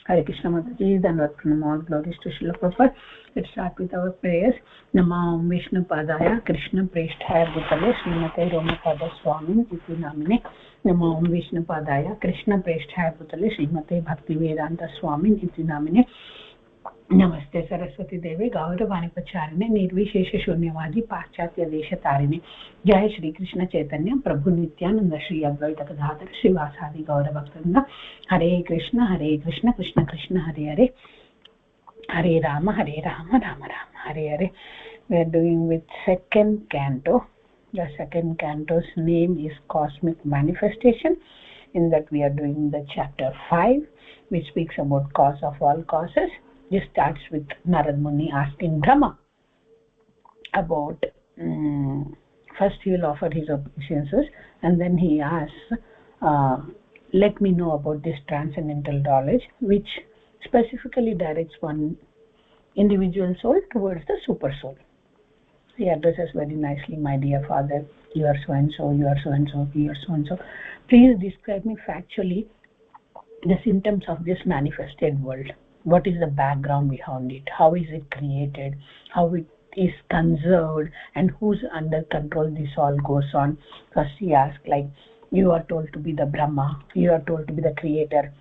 Hare Krishna Mataji, Dhanavad Pranam, all glories to Srila Prabhupada. Let's start with our prayers. Namah Vishnu Padaya, Krishna Presthaya Bhutale, Srimate Romapada Swamin, Iti Namine. Namah Vishnu Padaya, Krishna Presthaya Bhutale, Srimate Bhakti Vedanta Swamin, Iti Namine. नमस्ते सरस्वती देवी गौरवाणी प्रचारिणे निर्विशेष शून्यवादी पाश्चात्य देश तारिणे जय श्री कृष्ण चैतन्य प्रभु नित्यानंद श्री अद्वैत गदाधर श्रीवासादि गौर भक्तवृंद हरे Krishna Krishna Krishna Hare Hare Hare Ram Ram Ram Hare Hare. We are doing with second canto. The second canto's name is Cosmic Manifestation. In that we are doing the chapter 5, which speaks about cause of all causes. This starts with Narad Muni asking Brahma about, first he will offer his obeisances and then he asks, let me know about this transcendental knowledge which specifically directs one individual soul towards the super soul. He addresses very nicely, my dear father, you are so and so, you are so and so, you are so and so. Please describe me factually the symptoms of this manifested world. What is the background behind it? How is it created? How it is conserved? And who's under control this all goes on? First he asks, like, you are told to be the Brahma, you are told to be the creator.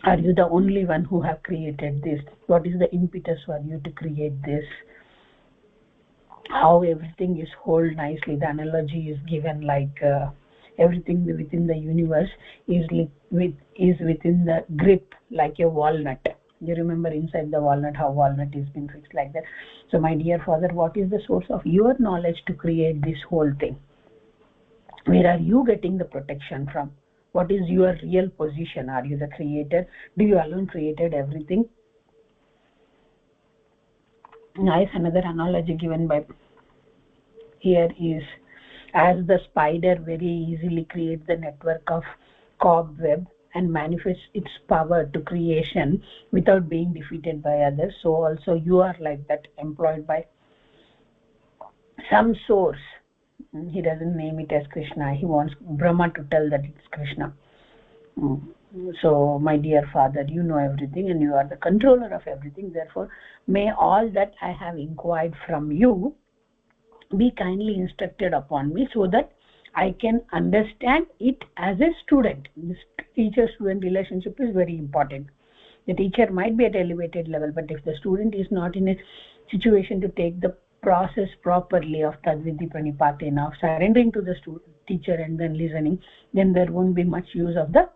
Are you the only one who have created this? What is the impetus for you to create this? How everything is held nicely. The analogy is given like everything within the universe is within the grip like a walnut. You remember inside the walnut how walnut is been fixed like that. So my dear father, what is the source of your knowledge to create this whole thing? Where are you getting the protection from? What is your real position? Are you the creator? Do you alone created everything? Nice. Another analogy given by here is, as the spider very easily creates the network of cobweb and manifests its power to creation without being defeated by others, so also you are like that, employed by some source. He doesn't name it as Krishna. He wants Brahma to tell that it's Krishna. So my dear father, you know everything and you are the controller of everything. Therefore, may all that I have inquired from you be kindly instructed upon me so that I can understand it as a student. This teacher-student relationship is very important. The teacher might be at elevated level, but if the student is not in a situation to take the process properly of Tadvidhi Pranipatena, of surrendering to the teacher and then listening, then there won't be much use of the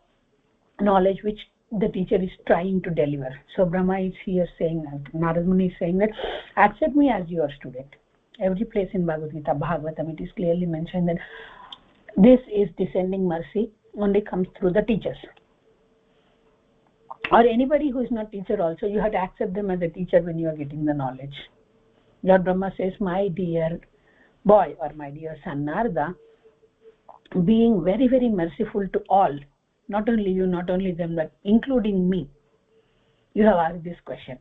knowledge which the teacher is trying to deliver. So Brahma is here saying, Narad Muni is saying that, accept me as your student. Every place in Bhagavatam, it is clearly mentioned that this is descending mercy only comes through the teachers. Or anybody who is not teacher also, you have to accept them as a teacher when you are getting the knowledge. Lord Brahma says, my dear boy or my dear son Narada, being very, very merciful to all, not only you, not only them, but including me, you have asked this question.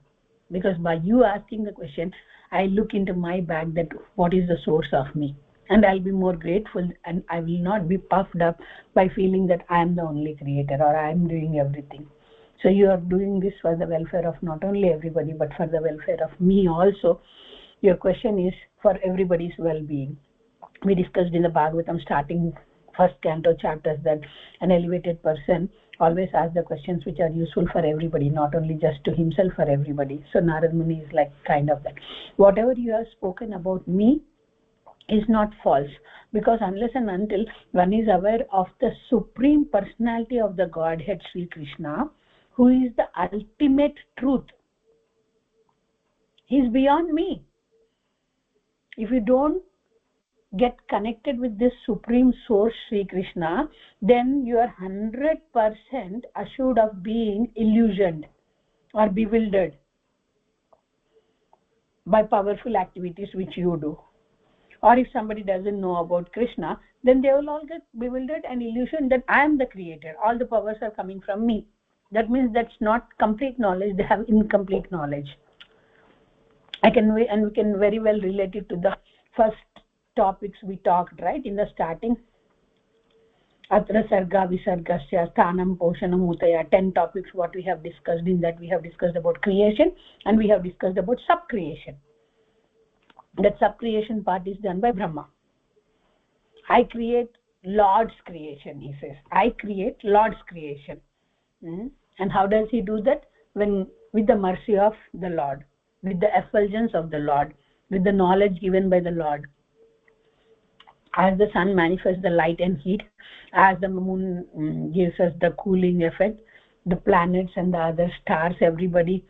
Because by you asking the question, I look into my bag that what is the source of me, and I'll be more grateful, and I will not be puffed up by feeling that I am the only creator or I am doing everything. So you are doing this for the welfare of not only everybody but for the welfare of me also. Your question is for everybody's well-being. We discussed in the Bhagavatam starting first canto chapters that an elevated person always asks the questions which are useful for everybody, not only just to himself, for everybody. So Narad Muni is like kind of that. Whatever you have spoken about me is not false, because unless and until one is aware of the supreme personality of the Godhead Sri Krishna, who is the ultimate truth, he is beyond me. If you don't get connected with this supreme source Sri Krishna, then you are 100% assured of being illusioned or bewildered by powerful activities which you do. Or if somebody doesn't know about Krishna, then they will all get bewildered and illusioned that I am the creator, all the powers are coming from me. That means that's not complete knowledge, they have incomplete knowledge. We can very well relate it to the first topics we talked, right, in the starting. atra sarga visargasya sthanam poshanam utaya. 10 topics what we have discussed. In that we have discussed about creation and we have discussed about sub creation. That sub creation part is done by Brahma. I create Lord's creation, he says. I create Lord's creation. And how does he do that? When with the mercy of the Lord, with the effulgence of the Lord, with the knowledge given by the Lord. As the sun manifests the light and heat, as the moon gives us the cooling effect, the planets and the other stars, everybody,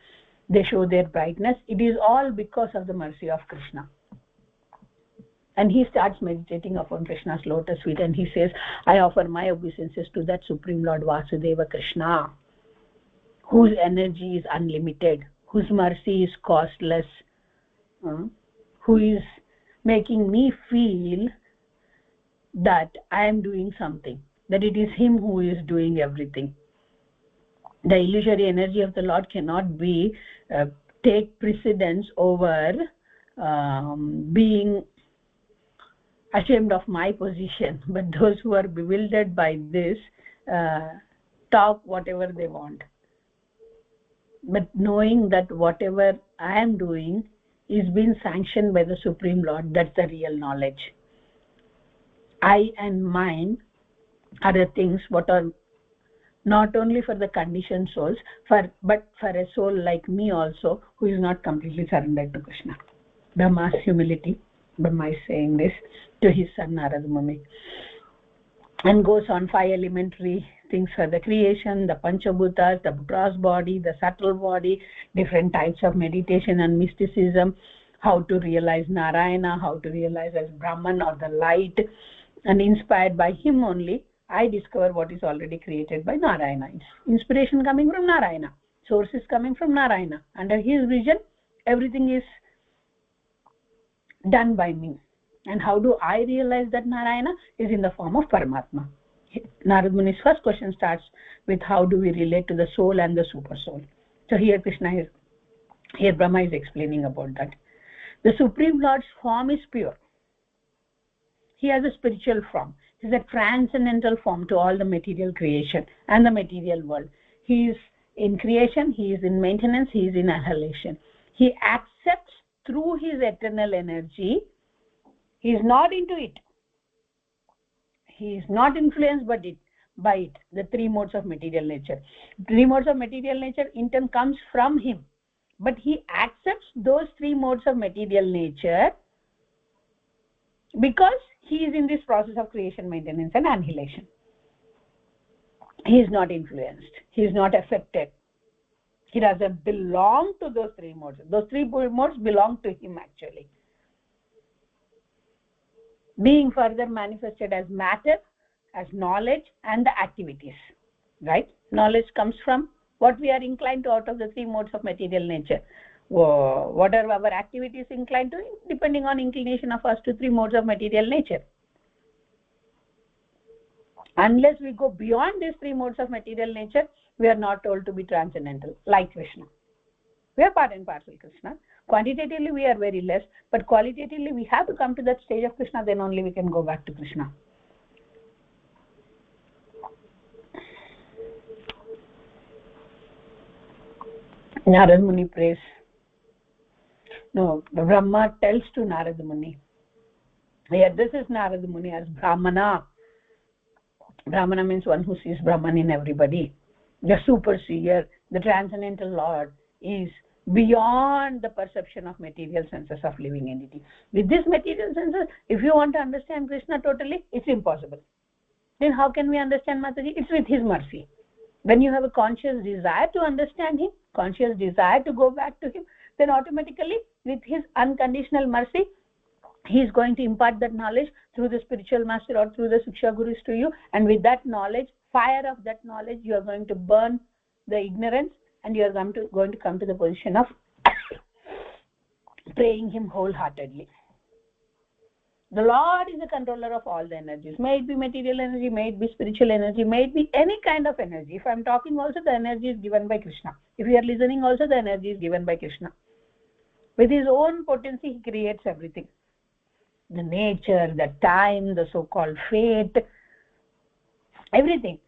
they show their brightness. It is all because of the mercy of Krishna. And he starts meditating upon Krishna's lotus feet, and he says, I offer my obeisances to that Supreme Lord Vasudeva Krishna, whose energy is unlimited, whose mercy is costless, who is making me feel that I am doing something, that it is him who is doing everything. The illusory energy of the Lord cannot be take precedence over being ashamed of my position, but those who are bewildered by this talk whatever they want, but knowing that whatever I am doing is being sanctioned by the Supreme Lord, that's the real knowledge. I and mine are the things what are not only for the conditioned souls, but for a soul like me also, who is not completely surrendered to Krishna. Brahma's humility, Brahma is saying this to his son Narada Muni, and goes on 5 elementary things for the creation, the Panchabhutas, the gross body, the subtle body, different types of meditation and mysticism, how to realize Narayana, how to realize as Brahman or the light. And inspired by him only, I discover what is already created by Narayana. It's inspiration coming from Narayana, source is coming from Narayana. Under his vision, everything is done by me. And how do I realize that Narayana is in the form of Paramatma? Narada Muni's first question starts with how do we relate to the soul and the super soul. So here Brahma is explaining about that. The Supreme Lord's form is pure. He has a spiritual form. He is a transcendental form to all the material creation and the material world. He is in creation, he is in maintenance, he is in annihilation. He accepts through his eternal energy. He is not into it. He is not influenced by it, the 3 modes of material nature. 3 modes of material nature in turn comes from him. But he accepts those 3 modes of material nature because he is in this process of creation, maintenance and annihilation. He is not influenced. He is not affected. He doesn't belong to those 3 modes. Those 3 modes belong to him actually. Being further manifested as matter, as knowledge and the activities. Right? Knowledge comes from what we are inclined to out of the 3 modes of material nature. What are our activities inclined to, depending on inclination of us to 3 modes of material nature. Unless we go beyond these 3 modes of material nature, we are not told to be transcendental, like Krishna. We are part and parcel Krishna. Quantitatively we are very less, but qualitatively we have to come to that stage of Krishna, then only we can go back to Krishna. Narada Muni prays. No, Brahma tells to Narada Muni. Here, this is Narada Muni as Brahmana. Brahmana means one who sees Brahman in everybody. The superseer, the transcendental Lord, is beyond the perception of material senses of living entity. With this material senses, if you want to understand Krishna totally, it's impossible. Then how can we understand Mataji? It's with his mercy. When you have a conscious desire to understand him, conscious desire to go back to him, then automatically with his unconditional mercy, he is going to impart that knowledge through the spiritual master or through the Siksha Gurus to you, and with that knowledge, fire of that knowledge, you are going to burn the ignorance and you are going to come to the position of praying him wholeheartedly. The Lord is the controller of all the energies. May it be material energy, may it be spiritual energy, may it be any kind of energy. If I am talking also, the energy is given by Krishna. If you are listening also, the energy is given by Krishna. With his own potency, he creates everything. The nature, the time, the so-called fate, everything.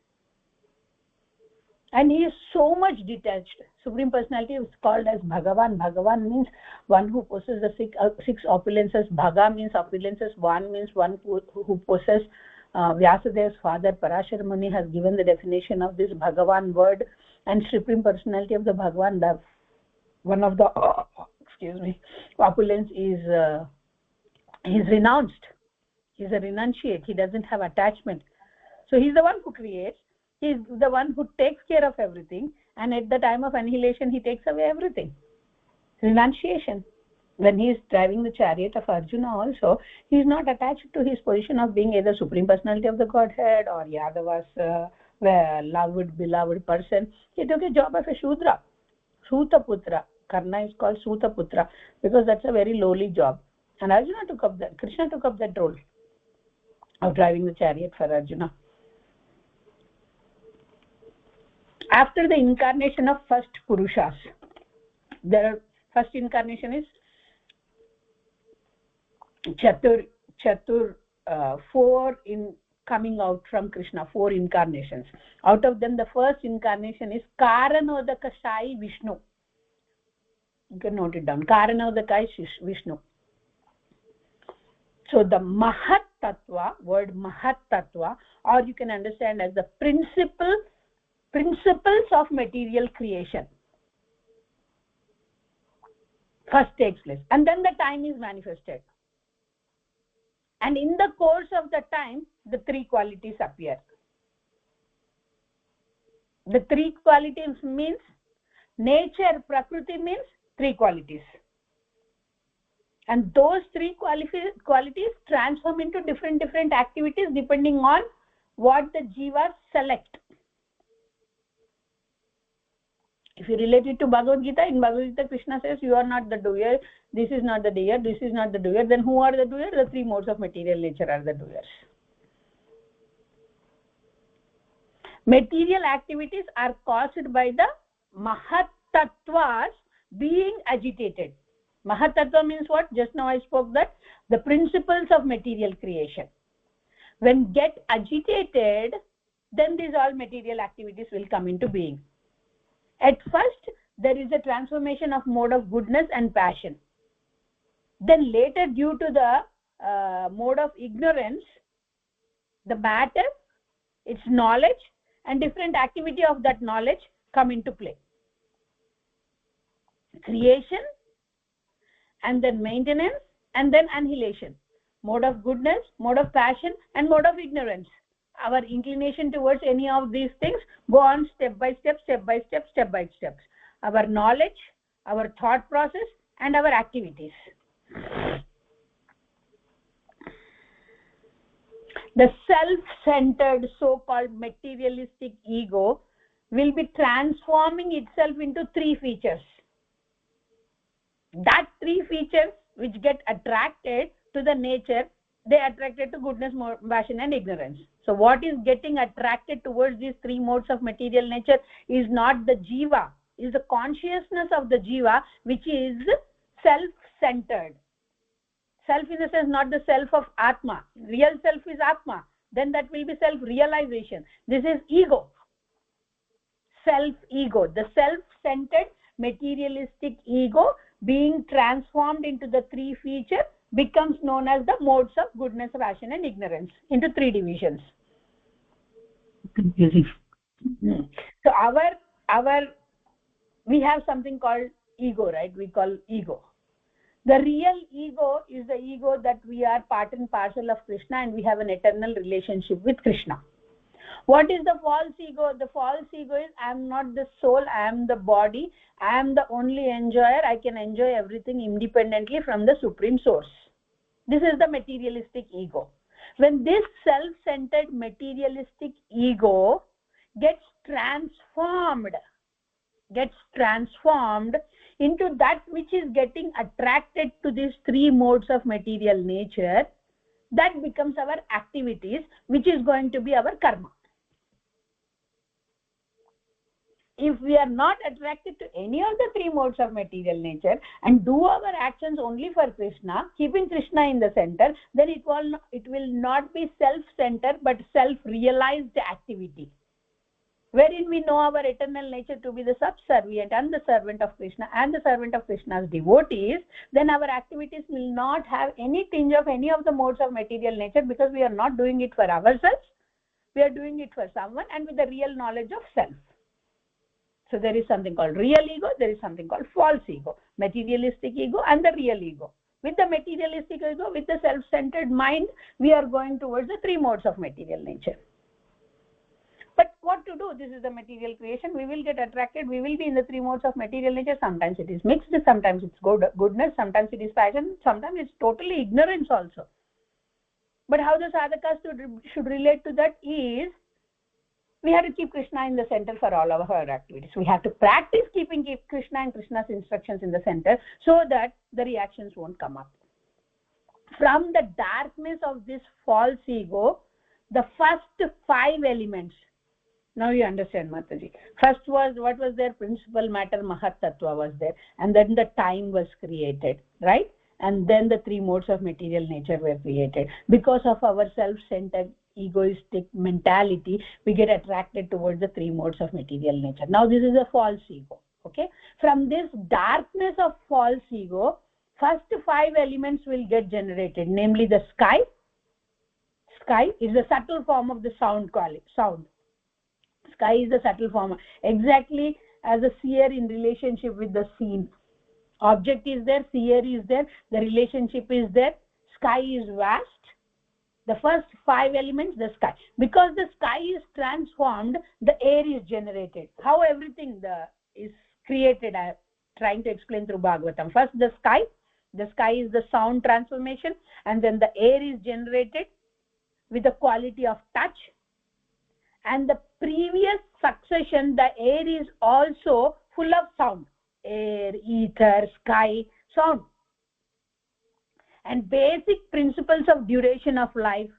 And he is so much detached. Supreme Personality is called as Bhagavan. Bhagavan means one who possesses the six opulences. Bhaga means opulences. One means one who possesses. Vyasadev's father Parashara Muni has given the definition of this Bhagavan word. And Supreme Personality of the Bhagavan, the one of the opulence is renounced. He's a renunciate. He doesn't have attachment. So he's the one who creates. He's the one who takes care of everything, and at the time of annihilation he takes away everything. Renunciation. When he is driving the chariot of Arjuna also, he is not attached to his position of being either Supreme Personality of the Godhead or Yadava's loved, beloved person. He took a job of a Shudra, Sutaputra. Karna is called Sutaputra because that's a very lowly job. And Arjuna took up that, Krishna took up that role of driving the chariot for Arjuna. After the incarnation of first Purushas, first incarnation is Chatur, 4 in coming out from Krishna, 4 incarnations. Out of them, the first incarnation is Karanodakashayi Vishnu. You can note it down. Karanodakashayi Vishnu. So the Mahat Tattva, word Mahat Tattva, or you can understand as the principles of material creation, first takes place, and then the time is manifested, and in the course of the time the 3 qualities appear. The 3 qualities means nature, Prakriti means 3 qualities, and those 3 qualities transform into different activities depending on what the jivas select. If you relate it to Bhagavad Gita, in Bhagavad Gita Krishna says you are not the doer, this is not the doer, this is not the doer. Then who are the doer? The 3 modes of material nature are the doers. Material activities are caused by the Mahat Tattvas being agitated. Mahat Tattva means what? Just now I spoke that the principles of material creation. When get agitated, then these all material activities will come into being. At first, there is a transformation of mode of goodness and passion. Then later, due to the mode of ignorance, the matter, its knowledge, and different activity of that knowledge come into play. Creation, and then maintenance, and then annihilation. Mode of goodness, mode of passion, and mode of ignorance. Our inclination towards any of these things go on step by step. Our knowledge, our thought process, and our activities. The self-centered, so-called materialistic ego will be transforming itself into 3 features. That 3 features which get attracted to the nature, they attracted to goodness, passion, and ignorance. So what is getting attracted towards these 3 modes of material nature is not the jiva, is the consciousness of the jiva, which is self-centered. Self in the sense, not the self of Atma. Real self is Atma. Then that will be self-realization. This is ego. Self-ego. The self-centered materialistic ego being transformed into the 3 features becomes known as the modes of goodness, passion, and ignorance into 3 divisions. Confusing. So we have something called ego, right? We call ego. The real ego is the ego that we are part and parcel of Krishna and we have an eternal relationship with Krishna. What is the false ego? The false ego is I am not the soul, I am the body, I am the only enjoyer, I can enjoy everything independently from the supreme source. This is the materialistic ego. When this self-centered materialistic ego gets transformed into that which is getting attracted to these 3 modes of material nature, that becomes our activities, which is going to be our karma. if we are not attracted to any of the three modes of material nature and do our actions only for Krishna, keeping Krishna in the center, then it will not be self-centered but self-realized activity, wherein we know our eternal nature to be the subservient and the servant of Krishna and the servant of Krishna's devotees. Then our activities will not have any tinge of any of the modes of material nature, because we are not doing it for ourselves, we are doing it for someone and with the real knowledge of self. So there is something called real ego, there is something called false ego, materialistic ego and the real ego. With the materialistic ego, with the self-centered mind, we are going towards the three modes of material nature. But what to do? This is the material creation. We will get attracted. We will be in the three modes of material nature. Sometimes it is mixed, sometimes it's goodness, sometimes it is passion, sometimes it's totally ignorance also. But how the sadhakas should relate to that is, we have to keep Krishna in the center for all of our activities. We have to practice keeping Krishna and Krishna's instructions in the center, so that the reactions won't come up. From the darkness of this false ego, the first 5 elements, now you understand, Mataji. First was, what was there? Principal matter, Mahat Tattva was there, and then the time was created, right? And then the three modes of material nature were created. Because of our self-centered egoistic mentality, we get attracted towards the three modes of material nature. Now this is a false ego. Okay, from this darkness of false ego, first 5 elements will get generated, namely the sky. Sky is the subtle form of the sound. Sky is the subtle form, exactly as a seer in relationship with the seen. Object is there, seer is there, the relationship is there. Sky is vast. The first 5 elements, the sky. Because the sky is transformed, the air is generated. How everything is created, I am trying to explain through Bhagavatam. First the sky is the sound transformation, and then the air is generated with the quality of touch. And the previous succession, the air is also full of sound. Air, ether, sky, sound. And basic principles of duration of life,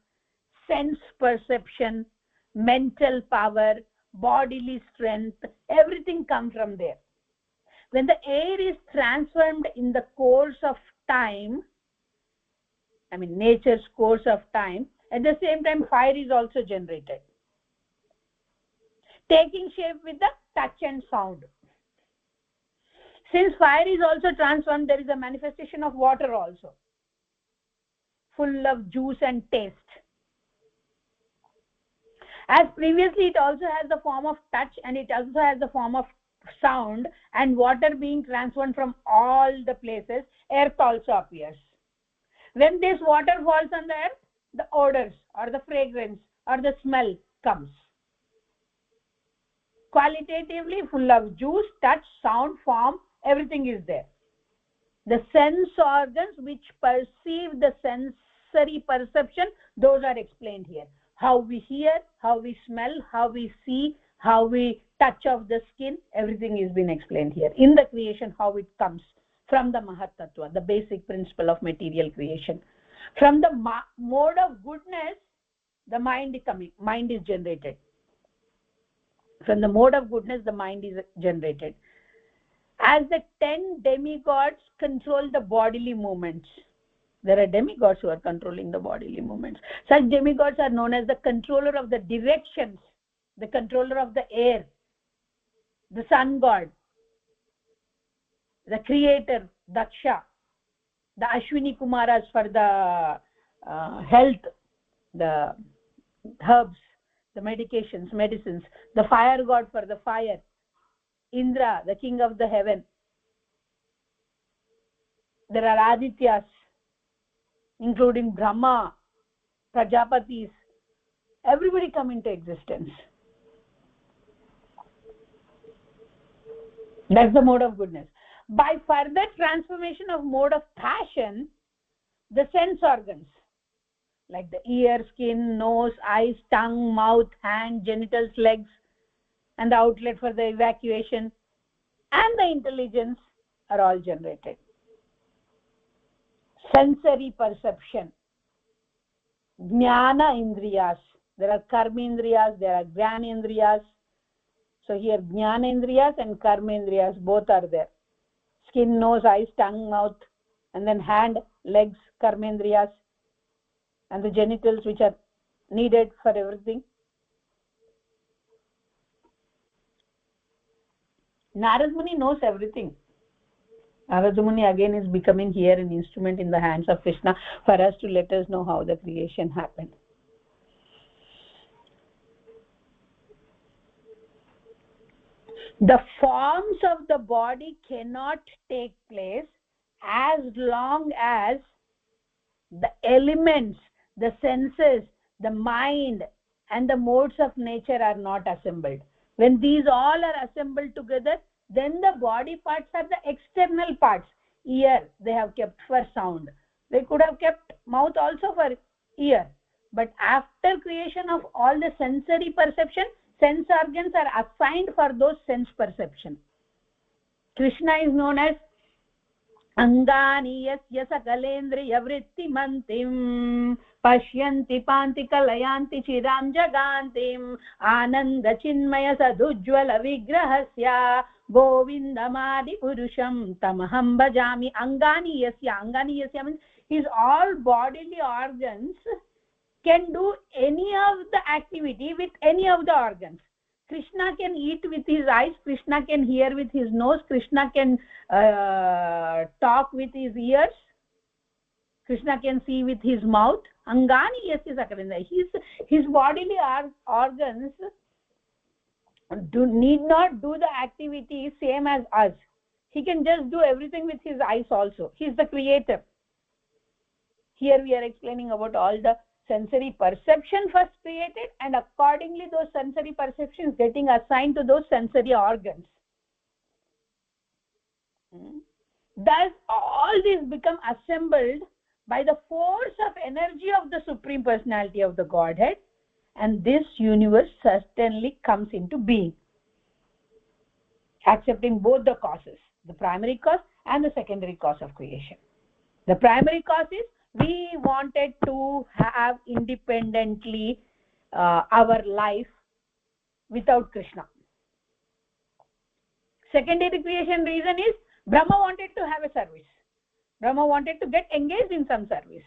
sense perception, mental power, bodily strength, everything comes from there. When the air is transformed in the course of time, I mean nature's course of time, at the same time fire is also generated, taking shape with the touch and sound. Since fire is also transformed, there is a manifestation of water also, full of juice and taste. As previously it also has the form of touch, and it also has the form of sound, and water being transformed from all the places, earth also appears. When this water falls on the earth, the odors or the fragrance or the smell comes. Qualitatively full of juice, touch, sound, form, everything is there. The sense organs which perceive the sensory perception, those are explained here. How we hear, how we smell, how we see, how we touch of the skin, everything is been explained here. In the creation, how it comes from the Mahat Tattva, the basic principle of material creation. From the mode of goodness, the mind is generated. From the mode of goodness, the mind is generated. As the 10 demigods control the bodily movements, there are demigods who are controlling the bodily movements. Such demigods are known as the controller of the directions, the controller of the air, the sun god, the creator, Daksha, the Ashwini Kumaras for the health, the herbs, the medicines, the fire god for the fire, Indra, the king of the heaven. There are Adityas, including Brahma, Prajapatis, everybody come into existence. That's the mode of goodness. By further transformation of mode of passion, the sense organs like the ear, skin, nose, eyes, tongue, mouth, hand, genitals, legs, and the outlet for the evacuation and the intelligence are all generated. Sensory perception, jnana indriyas, there are karmendriyas, there are gyanendriyas. So here jnanendriyas and karmendriyas both are there. Skin, nose, eyes, tongue, mouth, and then hand, legs, karmendriyas, and the genitals which are needed for everything. Narad Muni knows everything. Narad Muni again is becoming here an instrument in the hands of Krishna for us to let us know how the creation happened. The forms of the body cannot take place as long as the elements, the senses, the mind, and the modes of nature are not assembled. When these all are assembled together, then the body parts are the external parts. Ear they have kept for sound. They could have kept mouth also for ear. But after creation of all the sensory perception, sense organs are assigned for those sense perception. Krishna is known as Angani yasya sakalendriyavrittimantim pashyanti panti kalayanti chiram jagantim ananda chinmaya sadujjvala vigrahasya govindamadi purusham tamaham bhajami. Angani yasya means his all bodily organs can do any of the activity with any of the organs. Krishna can eat with his eyes, Krishna can hear with his nose, Krishna can talk with his ears, Krishna can see with his mouth. Angani yasya sakalendra. His bodily organs need not do the activity same as us. He can just do everything with his eyes also. He is the creator. Here we are explaining about all the sensory perception first created, and accordingly those sensory perceptions getting assigned to those sensory organs. Thus all these become assembled by the force of energy of the Supreme Personality of the Godhead, and this universe certainly comes into being, accepting both the causes, the primary cause and the secondary cause of creation. The primary cause is we wanted to have independently our life without Krishna. Secondary creation reason is Brahma wanted to have a service. Brahma wanted to get engaged in some service.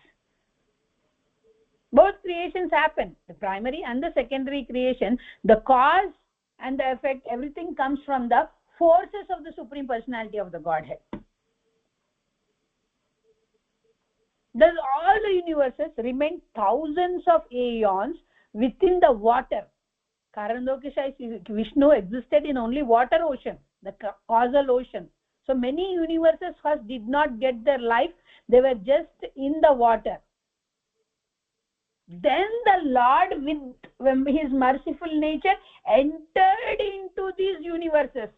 Both creations happen, the primary and the secondary creation. The cause and the effect, everything comes from the forces of the Supreme Personality of the Godhead. Thus all the universes remain thousands of aeons within the water. Karanodakashayi Vishnu existed in only water ocean, the causal ocean. So many universes first did not get their life, they were just in the water. Then the Lord with his merciful nature entered into these universes.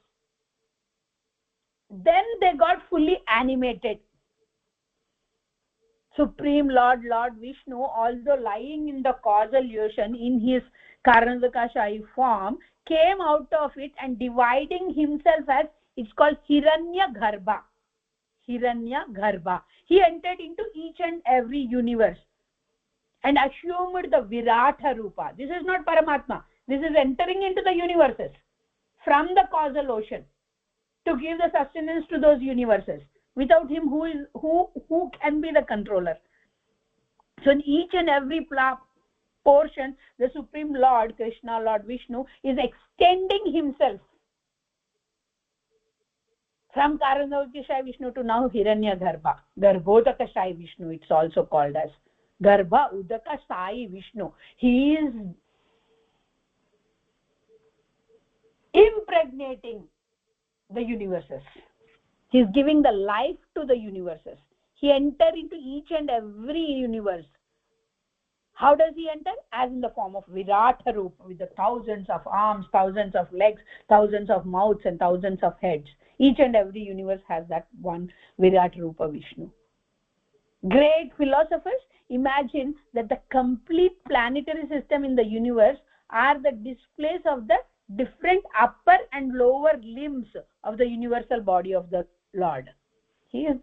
Then they got fully animated. Supreme Lord Vishnu, although lying in the causal ocean in his Karanodakashayi form, came out of it and dividing himself as, it's called Hiranyagarbha. Hiranyagarbha. He entered into each and every universe and assumed the Virata Rupa. This is not Paramatma. This is entering into the universes from the causal ocean to give the sustenance to those universes. Without him, who can be the controller? So in each and every portion, the Supreme Lord, Krishna, Lord Vishnu, is extending himself from Karanodakashayi Vishnu to now Hiranyagarbha. Garbhodakashayi Vishnu, it's also called as. Garbha Udakashayi Vishnu. He is impregnating the universes. He is giving the life to the universes. He enters into each and every universe. How does he enter? As in the form of Virata Rupa, with the thousands of arms, thousands of legs, thousands of mouths, and thousands of heads. Each and every universe has that one Virata Rupa Vishnu. Great philosophers imagine that the complete planetary system in the universe are the displays of the different upper and lower limbs of the universal body of the Lord. He is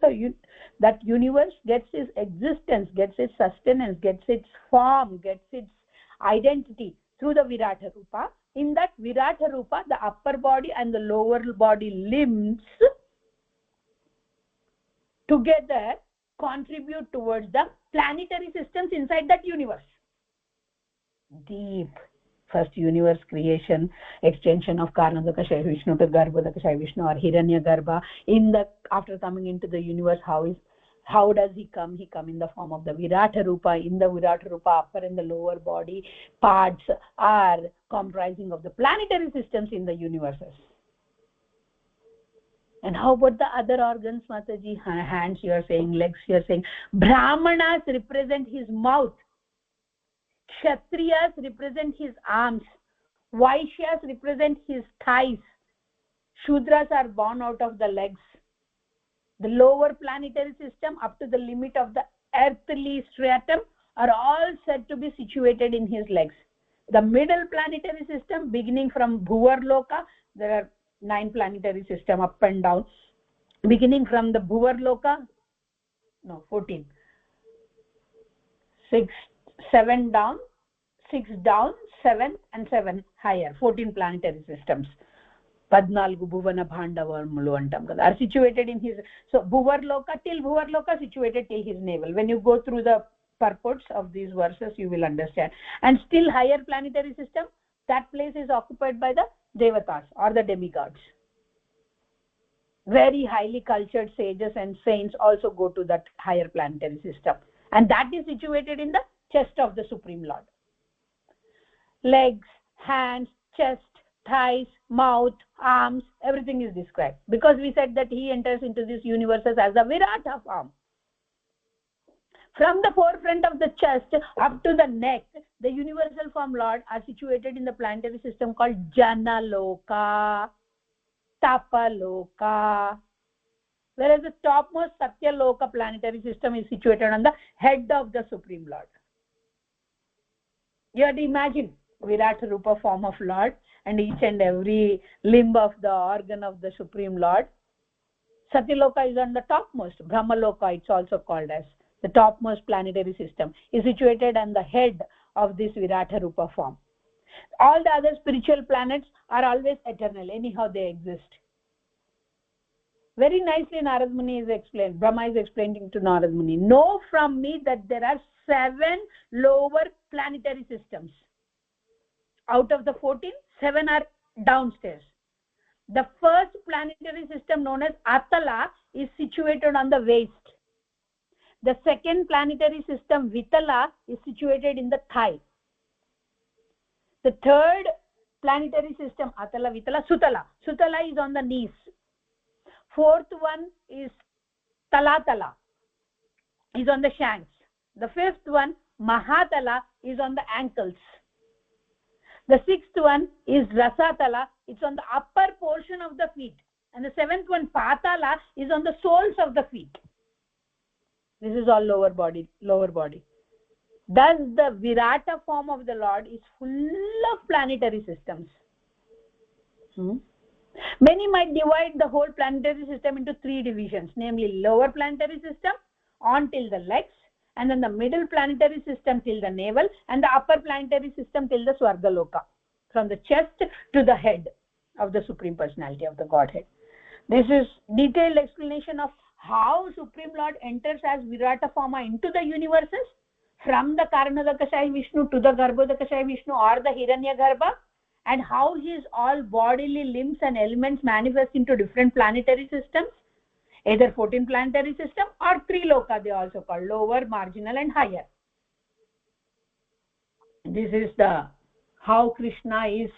that universe gets its existence, gets its sustenance, gets its form, gets its identity through the Virata Rupa, In that Virata Rupa, the upper body and the lower body limbs together contribute towards the planetary systems inside that universe. Deep. First universe creation, extension of Karanodakashayi Vishnu to Garbhodakashayi Vishnu or Hiranyagarbha. After coming into the universe, how does he come? He come in the form of the Virata Rupa. In the Virata Rupa, upper and the lower body parts are comprising of the planetary systems in the universes. And how about the other organs, Mataji? Hands you are saying, legs you are saying. Brahmanas represent his mouth. Kshatriyas represent his arms. Vaishyas represent his thighs. Shudras are born out of the legs. The lower planetary system up to the limit of the earthly stratum are all said to be situated in his legs. The middle planetary system beginning from Bhuvarloka, there are 9 planetary system up and down. Beginning from the Bhuvarloka, 14. 7 down, 6 down, 7 and 7 higher, 14 planetary systems. Padnalgu Bhuvana Bhandavamulu antam kada are situated in his. So Bhuvarloka till Bhuvarloka situated till his navel. When you go through the purports of these verses, you will understand. And still higher planetary system, that place is occupied by the Devatas or the demigods. Very highly cultured sages and saints also go to that higher planetary system. And that is situated in the chest of the Supreme Lord. Legs, hands, chest, thighs, mouth, arms, everything is described. Because we said that he enters into these universes as a Virata form. From the forefront of the chest up to the neck, the universal form Lord are situated in the planetary system called Janaloka, Tapaloka. Whereas the topmost Satyaloka planetary system is situated on the head of the Supreme Lord. You have to imagine Virata Rupa form of Lord and each and every limb of the organ of the Supreme Lord. Satyaloka is on the topmost. Brahmaloka, it's also called as the topmost planetary system, is situated on the head of this Virata Rupa form. All the other spiritual planets are always eternal, anyhow they exist. Very nicely Narad Muni is explained, Brahma is explaining to Narad Muni, know from me that there are 7 lower planetary systems. Out of the 14, 7 are downstairs. The first planetary system known as Atala is situated on the waist. The second planetary system Vitala is situated in the thigh. The third planetary system Atala, Vitala, Sutala. Sutala is on the knees. Fourth one is Talatala, is on the shanks. The fifth one, Mahatala, is on the ankles. The sixth one is Rasatala, it's on the upper portion of the feet. And the seventh one, Patala, is on the soles of the feet. This is all lower body. Thus the Virata form of the Lord is full of planetary systems. Many might divide the whole planetary system into 3 divisions, namely lower planetary system on till the legs, and then the middle planetary system till the navel, and the upper planetary system till the Swargaloka, from the chest to the head of the Supreme Personality of the Godhead. This is detailed explanation of how Supreme Lord enters as Virata forma into the universes, from the Karanodakashayi Vishnu to the Garbhodakashayi Vishnu or the Hiranyagarbha, and how his all bodily limbs and elements manifest into different planetary systems, either 14 planetary system or 3 loka, they also call, lower, marginal and higher. This is the how Krishna is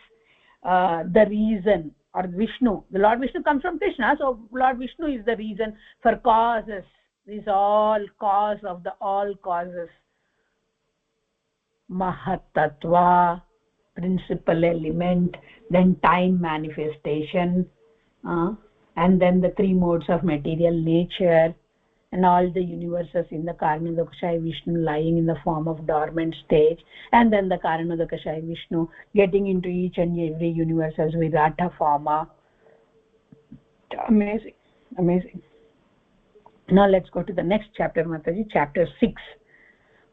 the reason, or Vishnu. The Lord Vishnu comes from Krishna, so Lord Vishnu is the reason for causes. This is all cause of the all causes. Mahatattva, principal element, then time manifestation, and then the 3 modes of material nature, and all the universes in the Karanodakashayi Vishnu lying in the form of dormant stage, and then the Karanodakashayi Vishnu getting into each and every universe as Virata forma. Amazing. Now let's go to the next chapter, Mataji, chapter 6.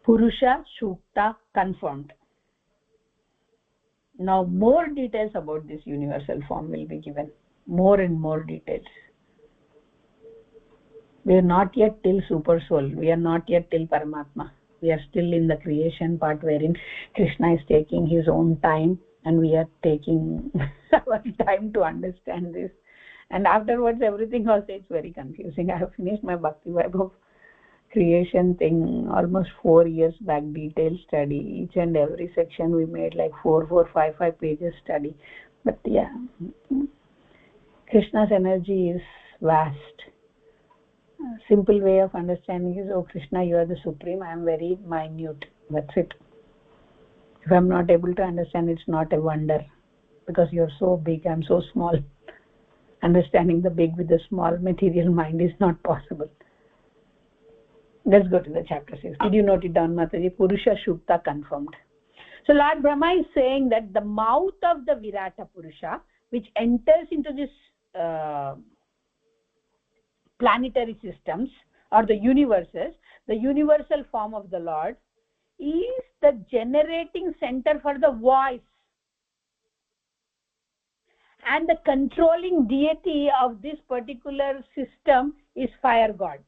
Purusha Shukta confirmed. Now more details about this universal form will be given, more and more details. We are not yet till super soul, we are not yet till Paramatma. We are still in the creation part, wherein Krishna is taking his own time and we are taking our time to understand this. And afterwards everything also is very confusing. I have finished my Bhakti Vaibhav creation thing almost 4 years back, detailed study. Each and every section we made like 5 pages study. But yeah, Krishna's energy is vast. Simple way of understanding is, oh Krishna, you are the supreme, I am very minute. That's it. If I am not able to understand, it's not a wonder, because you are so big, I am so small. Understanding the big with the small material mind is not possible. Let's go to the chapter 6. Did you note it down, Mataji? Purusha Shukta confirmed. So Lord Brahma is saying that the mouth of the Virata Purusha, which enters into this planetary systems or the universes, the universal form of the Lord, is the generating center for the voice. And the controlling deity of this particular system is fire god.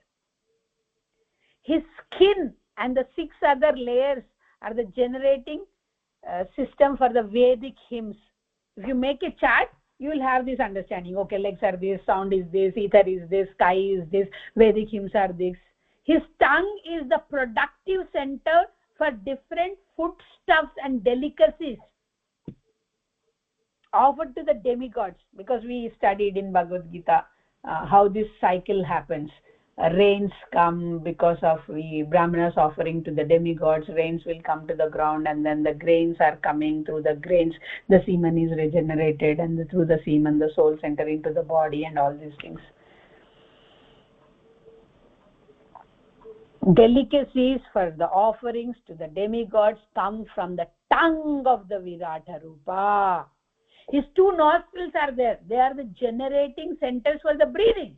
His skin and the 6 other layers are the generating system for the Vedic hymns. If you make a chart, you will have this understanding. Okay, legs are this, sound is this, ether is this, sky is this, Vedic hymns are this. His tongue is the productive center for different foodstuffs and delicacies offered to the demigods, because we studied in Bhagavad Gita how this cycle happens. Rains come because of the brahmanas offering to the demigods. Rains will come to the ground, and then the grains are coming. Through the grains the semen is regenerated, and through the semen the souls enter into the body, and all these things. Delicacies for the offerings to the demigods come from the tongue of the Virata Rupa. His 2 nostrils are there. They are the generating centers for the breathing.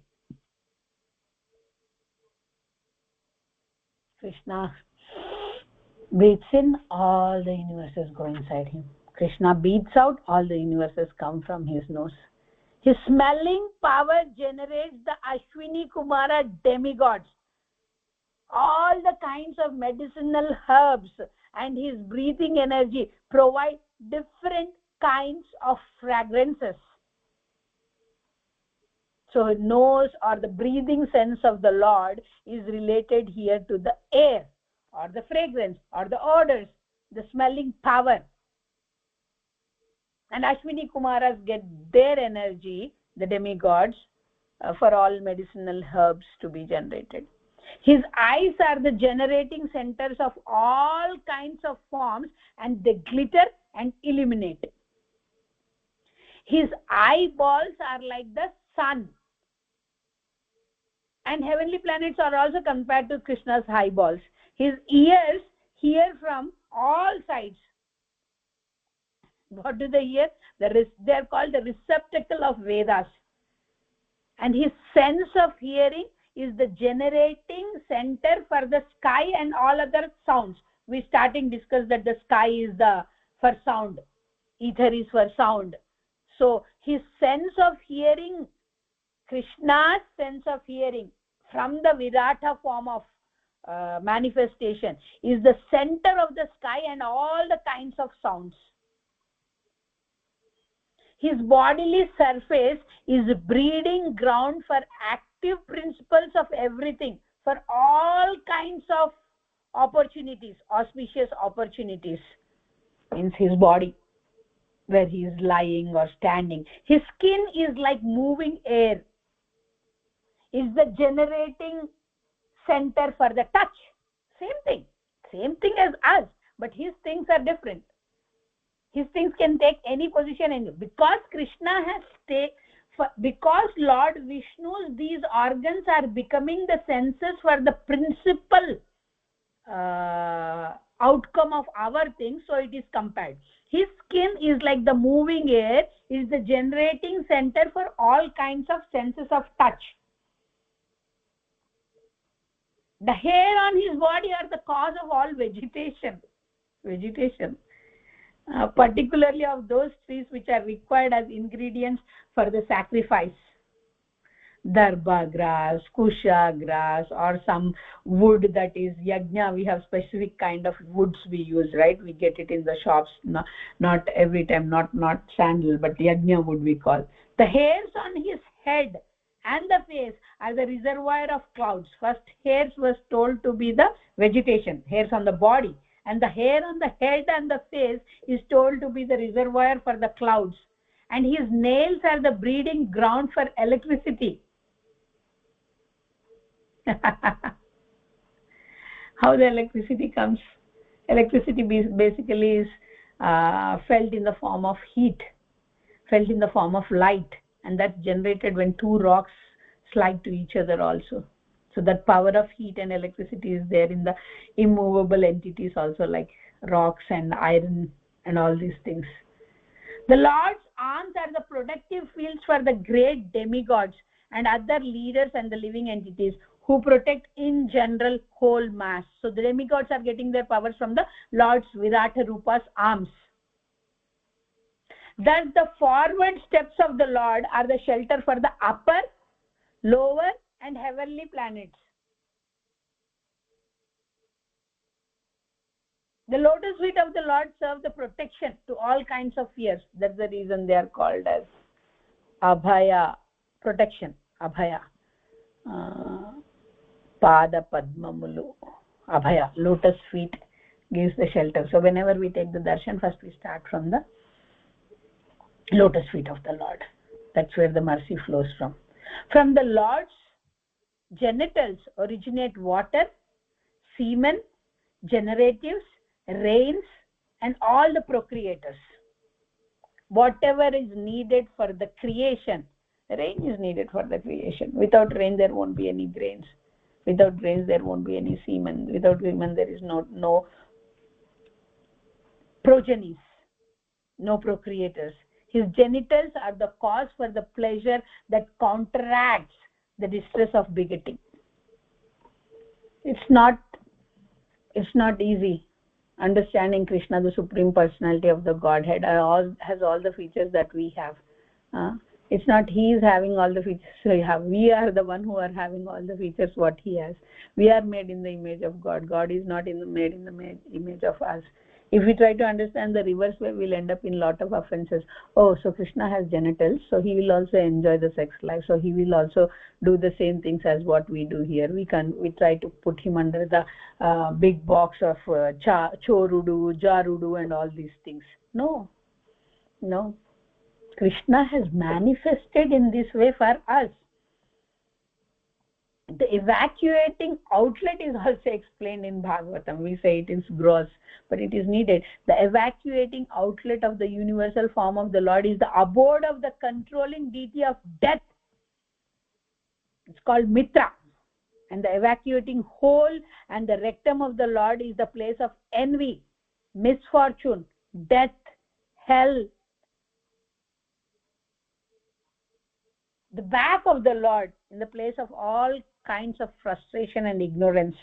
Krishna breathes in, all the universes go inside him. Krishna breathes out, all the universes come from his nose. His smelling power generates the Ashwini Kumara demigods, all the kinds of medicinal herbs, and his breathing energy provide different kinds of fragrances. So nose or the breathing sense of the Lord is related here to the air or the fragrance or the odors, the smelling power. And Ashwini Kumaras get their energy, the demigods, for all medicinal herbs to be generated. His eyes are the generating centers of all kinds of forms, and they glitter and illuminate. His eyeballs are like the sun. And heavenly planets are also compared to Krishna's eyeballs. His ears hear from all sides. What do they hear? They are called the receptacle of Vedas. And his sense of hearing is the generating center for the sky and all other sounds. We discussed that the sky is for sound, ether is for sound. So his sense of hearing, Krishna's sense of hearing from the Virata form of manifestation, is the center of the sky and all the kinds of sounds. His bodily surface is breeding ground for active principles of everything, for all kinds of opportunities, auspicious opportunities. Means his body, where he is lying or standing. His skin is like moving air, is the generating center for the touch. Same thing as us, but his things are different. His things can take any position, and because Krishna has because Lord Vishnu's these organs are becoming the senses for the principal outcome of our things, so it is compared. His skin is like the moving air, is the generating center for all kinds of senses of touch. The hair on his body are the cause of all vegetation. particularly of those trees which are required as ingredients for the sacrifice. Darbha grass, kusha grass, or some wood that is yajna. We have specific kind of woods we use, right? We get it in the shops, not every time, not sandal, but yajna wood we call. The hairs on his head and the face are the reservoir of clouds. First hairs was told to be the vegetation, hairs on the body, and the hair on the head and the face is told to be the reservoir for the clouds, and his nails are the breeding ground for electricity. How the electricity comes? Electricity basically is felt in the form of heat, felt in the form of light, and that's generated when two rocks slide to each other also. So that power of heat and electricity is there in the immovable entities also, like rocks and iron and all these things. The Lord's arms are the protective fields for the great demigods and other leaders and the living entities who protect in general whole mass. So the demigods are getting their powers from the Lord's Virata Rupa's arms. Thus the forward steps of the Lord are the shelter for the upper, lower and heavenly planets. The lotus feet of the Lord serve the protection to all kinds of fears. That's the reason they are called as Abhaya, protection, Abhaya. Pada Padmamulu, Abhaya, lotus feet gives the shelter. So whenever we take the darshan, first we start from the lotus feet of the Lord. That's where the mercy flows from. From the Lord's genitals originate water, semen, generatives, rains, and all the procreators. Whatever is needed for the creation, rain is needed for the creation. Without rain there won't be any grains. Without grains there won't be any semen. Without semen there is no progenies, no procreators. His genitals are the cause for the pleasure that counteracts the distress of begetting. It's not easy understanding Krishna, the Supreme Personality of the Godhead, has all the features that we have. It's not he is having all the features we have. We are the one who are having all the features what he has. We are made in the image of God. God is not made in the image of us. If we try to understand the reverse way, we'll end up in lot of offenses. Oh, so Krishna has genitals, so he will also enjoy the sex life, so he will also do the same things as what we do here. We try to put him under the big box of chorudu, jarudu and all these things. No. Krishna has manifested in this way for us. The evacuating outlet is also explained in Bhagavatam. We say it is gross, but it is needed. The evacuating outlet of the universal form of the Lord is the abode of the controlling deity of death. It's called Mitra. And the evacuating hole and the rectum of the Lord is the place of envy, misfortune, death, hell. The back of the Lord in the place of all kinds of frustration and ignorance,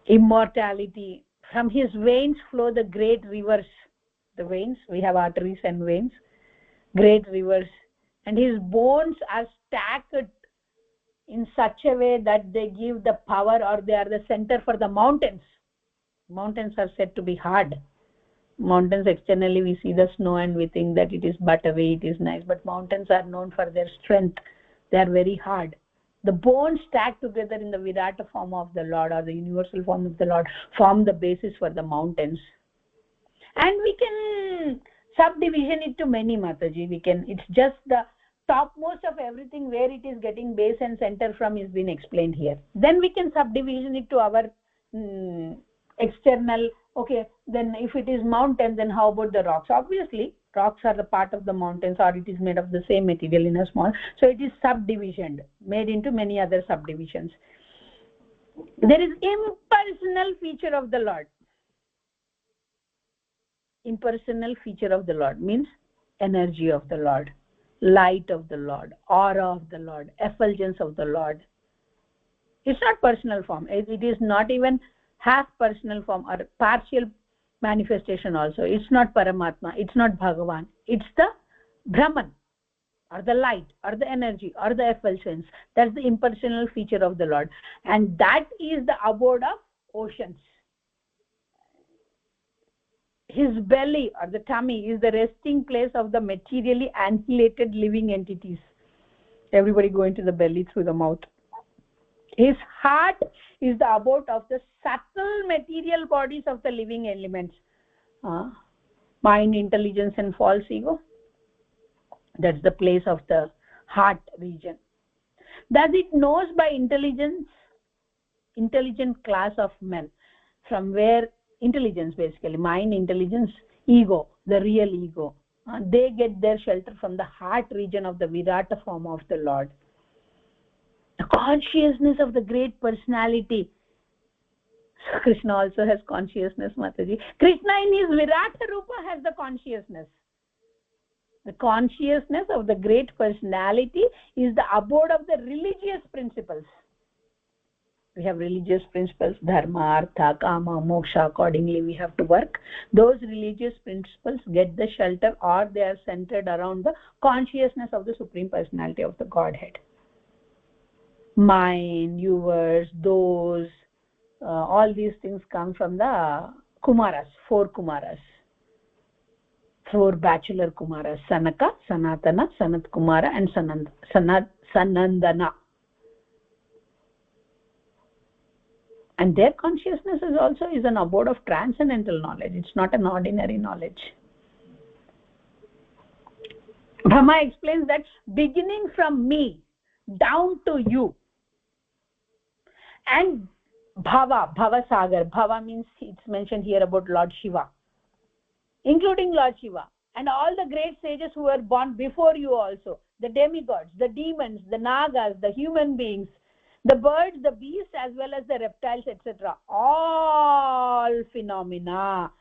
immortality. From his veins flow the great rivers. The veins, we have arteries and veins, great rivers, and his bones are stacked in such a way that they give the power, or they are the center for the mountains. Mountains are said to be hard. Mountains, externally we see the snow and we think that it is but away, it is nice, but mountains are known for their strength. They are very hard. The bones stacked together in the Virata form of the Lord, or the universal form of the Lord, form the basis for the mountains. And we can subdivision it to many, Mataji. It's just the topmost of everything where it is getting base and center from is been explained here. Then we can subdivision it to our external. Okay, then if it is mountain, then how about the rocks? Obviously rocks are the part of the mountains, or it is made of the same material in a small, so it is subdivisioned, made into many other subdivisions. There is impersonal feature of the Lord. Impersonal feature of the Lord means energy of the Lord, light of the Lord, aura of the Lord, effulgence of the Lord. It's not personal form. It is not even half personal form or partial manifestation also. It's not Paramatma, it's not Bhagavan, it's the Brahman, or the light, or the energy, or the effulgence. That's the impersonal feature of the Lord, and that is the abode of oceans. His belly, or the tummy, is the resting place of the materially annihilated living entities. Everybody going to the belly through the mouth. His heart is the abode of the subtle material bodies of the living elements. Mind, intelligence, and false ego. That's the place of the heart region. Thus it knows by intelligent class of men, from where intelligence, basically mind, intelligence, ego, the real ego, they get their shelter from the heart region of the Virata form of the Lord. The consciousness of the great personality. Krishna also has consciousness, Mataji. Krishna in his Virata Rupa has the consciousness. The consciousness of the great personality is the abode of the religious principles. We have religious principles, dharma, artha, kama, moksha. Accordingly we have to work. Those religious principles get the shelter, or they are centered around the consciousness of the Supreme Personality of the Godhead. Mine, yours, those, all these things come from the Kumaras, 4 Kumaras. 4 bachelor Kumaras: Sanaka, Sanatana, Sanat Kumara, and Sanandana. And their consciousness is also an abode of transcendental knowledge. It's not an ordinary knowledge. Brahma explains that beginning from me down to you, and Bhava Sagar. Bhava means, it's mentioned here about Lord Shiva, including Lord Shiva, and all the great sages who were born before you also, the demigods, the demons, the nagas, the human beings, the birds, the beasts, as well as the reptiles, etc. All phenomena,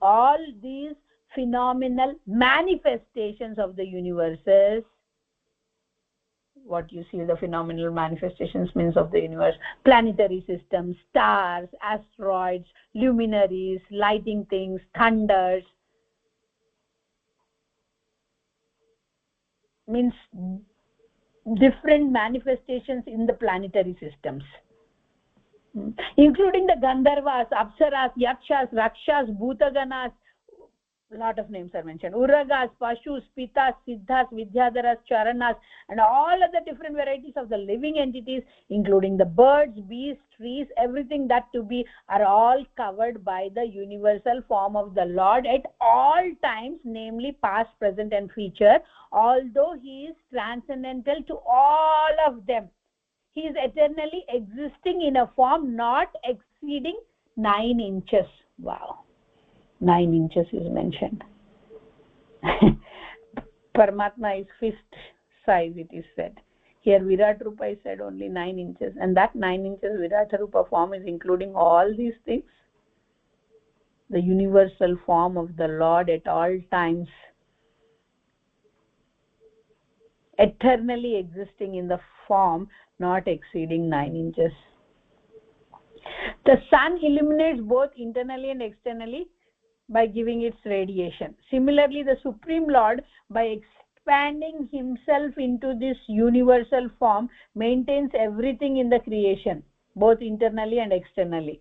all these phenomenal manifestations of the universes. What you see, the phenomenal manifestations means of the universe: planetary systems, stars, asteroids, luminaries, lighting things, thunders, means different manifestations in the planetary systems, including the Gandharvas, Apsaras, Yakshas, Rakshas, Bhutaganas. Lot of names are mentioned: Uragas, Pashus, Pitas, Siddhas, Vidyadharas, Charanas, and all other different varieties of the living entities, including the birds, beasts, trees, everything that to be, are all covered by the universal form of the Lord at all times, namely past, present, and future. Although he is transcendental to all of them, he is eternally existing in a form not exceeding 9 inches. Wow, 9 inches is mentioned. Paramatma is fist size, it is said. Here Virat Rupa is said only 9 inches, and that 9 inches Virat Rupa form is including all these things. The universal form of the Lord at all times, eternally existing in the form not exceeding 9 inches. The sun illuminates both internally and externally by giving its radiation. Similarly, the Supreme Lord, by expanding himself into this universal form, maintains everything in the creation, both internally and externally.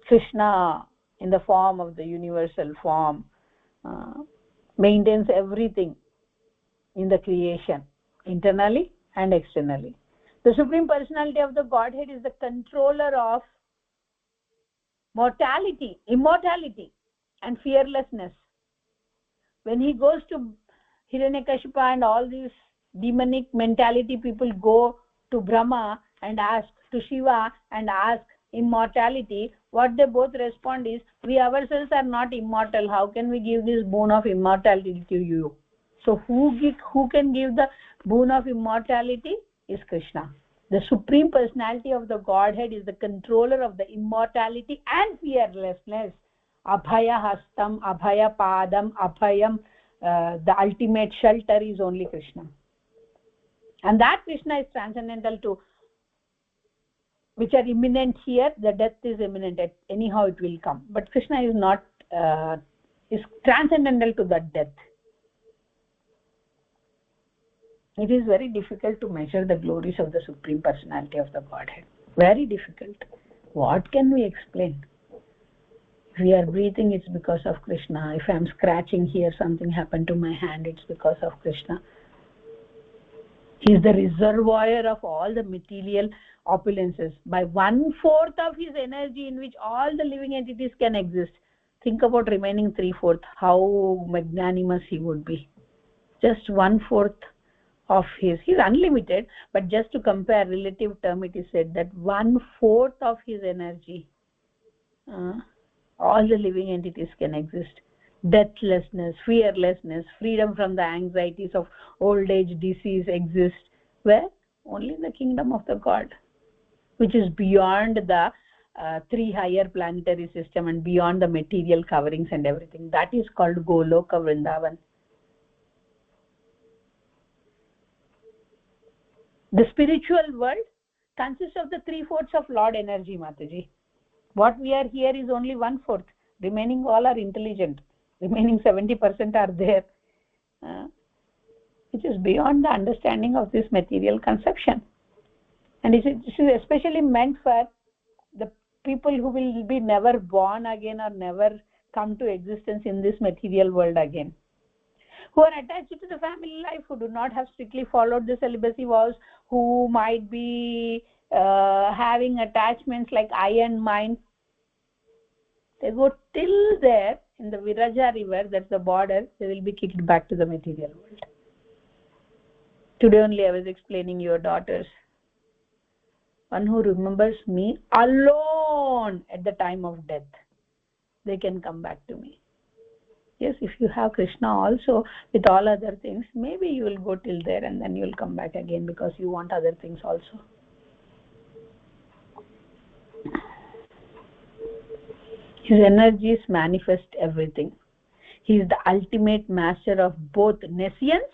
Krishna, in the form of the universal form, maintains everything in the creation, internally and externally. The Supreme Personality of the Godhead is the controller of mortality, immortality, and fearlessness. When he goes to Hiranyakashipa and all these demonic mentality people go to Brahma and ask, to Shiva and ask immortality, what they both respond is, we ourselves are not immortal, how can we give this boon of immortality to you? So who can give the boon of immortality is Krishna. The Supreme Personality of the Godhead is the controller of the immortality and fearlessness. Abhaya Hastam, Abhaya Padam, Abhayam, the ultimate shelter is only Krishna. And that Krishna is transcendental to which are imminent here. The death is imminent. Anyhow it will come, but Krishna is not is transcendental to that death. It is very difficult to measure the glories of the Supreme Personality of the Godhead. Very difficult. What can we explain? If we are breathing, it's because of Krishna. If I am scratching here, something happened to my hand, it's because of Krishna. He is the reservoir of all the material opulences. By 1/4 of his energy in which all the living entities can exist. Think about remaining 3/4. How magnanimous he would be. Just 1/4 of his. He is unlimited, but just to compare relative term, it is said that 1/4 of his energy, all the living entities can exist. Deathlessness, fearlessness, freedom from the anxieties of old age, disease exist. Where? Only in the kingdom of the God, which is beyond the 3 higher planetary system and beyond the material coverings and everything. That is called Goloka Vrindavan. The spiritual world consists of the 3/4 of Lord energy, Mataji. What we are here is only 1/4. Remaining all are intelligent. Remaining 70% are there, which is beyond the understanding of this material conception. And this is especially meant for the people who will be never born again or never come to existence in this material world again, who are attached to the family life, who do not have strictly followed the celibacy vows, who might be having attachments like I and mine. They go till there in the Viraja river, that's the border, they will be kicked back to the material world. Today only I was explaining your daughters. One who remembers me alone at the time of death, they can come back to me. Yes, if you have Krishna also with all other things, maybe you will go till there and then you will come back again because you want other things also. His energies manifest everything. He is the ultimate master of both nescience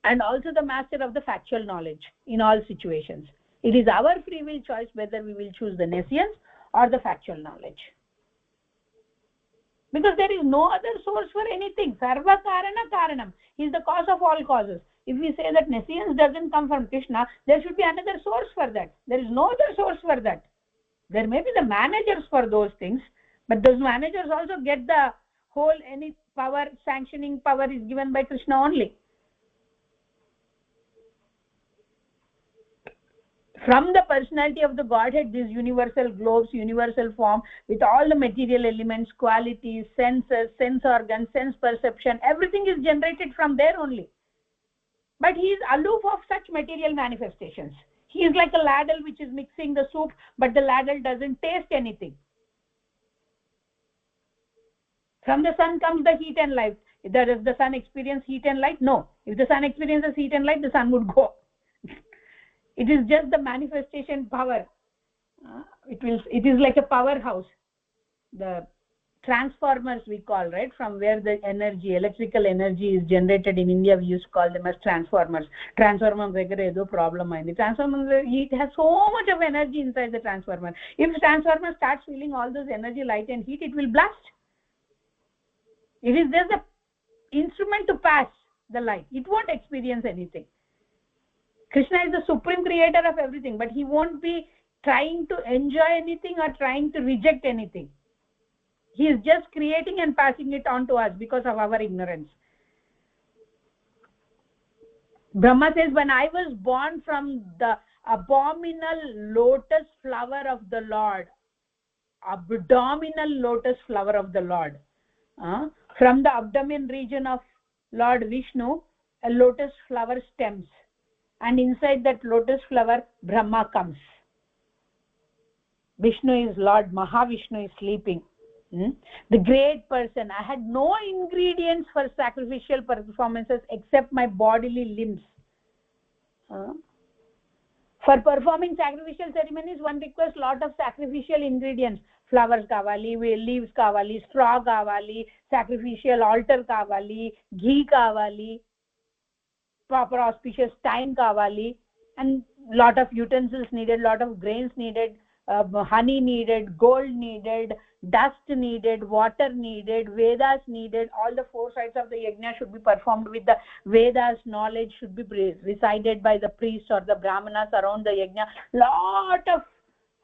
and also the master of the factual knowledge in all situations. It is our free will choice whether we will choose the nescience or the factual knowledge. Because there is no other source for anything. Sarva karana karanam. He is the cause of all causes. If we say that nescience doesn't come from Krishna, there should be another source for that. There is no other source for that. There may be the managers for those things, but those managers also get the whole, any power, sanctioning power is given by Krishna only. From the personality of the Godhead, this universal globes, universal form, with all the material elements, qualities, senses, sense organs, sense perception, everything is generated from there only. But he is aloof of such material manifestations. He is like a ladle which is mixing the soup, but the ladle doesn't taste anything. From the sun comes the heat and light. Does the sun experience heat and light? No. If the sun experiences heat and light, the sun would go. It is just the manifestation power. It is like a powerhouse. The transformers we call, right, from where the energy, electrical energy is generated. In India we used to call them as transformers. Transformers vegare edo problem aindi. Transformers, it has so much of energy inside the transformer. If the transformer starts feeling all those energy, light and heat, it will blast. It is just the instrument to pass the light. It won't experience anything. Krishna is the supreme creator of everything, but he won't be trying to enjoy anything or trying to reject anything. He is just creating and passing it on to us because of our ignorance. Brahma says, when I was born from the abominable lotus flower of the Lord, abdominal lotus flower of the Lord, from the abdomen region of Lord Vishnu, a lotus flower stems, and inside that lotus flower Brahma comes. Vishnu is Lord, Mahavishnu is sleeping. The great person. I had no ingredients for sacrificial performances except my bodily limbs. For performing sacrificial ceremonies, one requires lot of sacrificial ingredients. Flowers kavali, leaves kavali, straw kavali, sacrificial altar kavali, ghee kavali, proper auspicious time kavali, and lot of utensils needed, lot of grains needed, honey needed, gold needed, dust needed, water needed, Vedas needed. All the four sides of the yajna should be performed with the Vedas. Knowledge should be recited by the priests or the brahmanas around the yajna. Lot of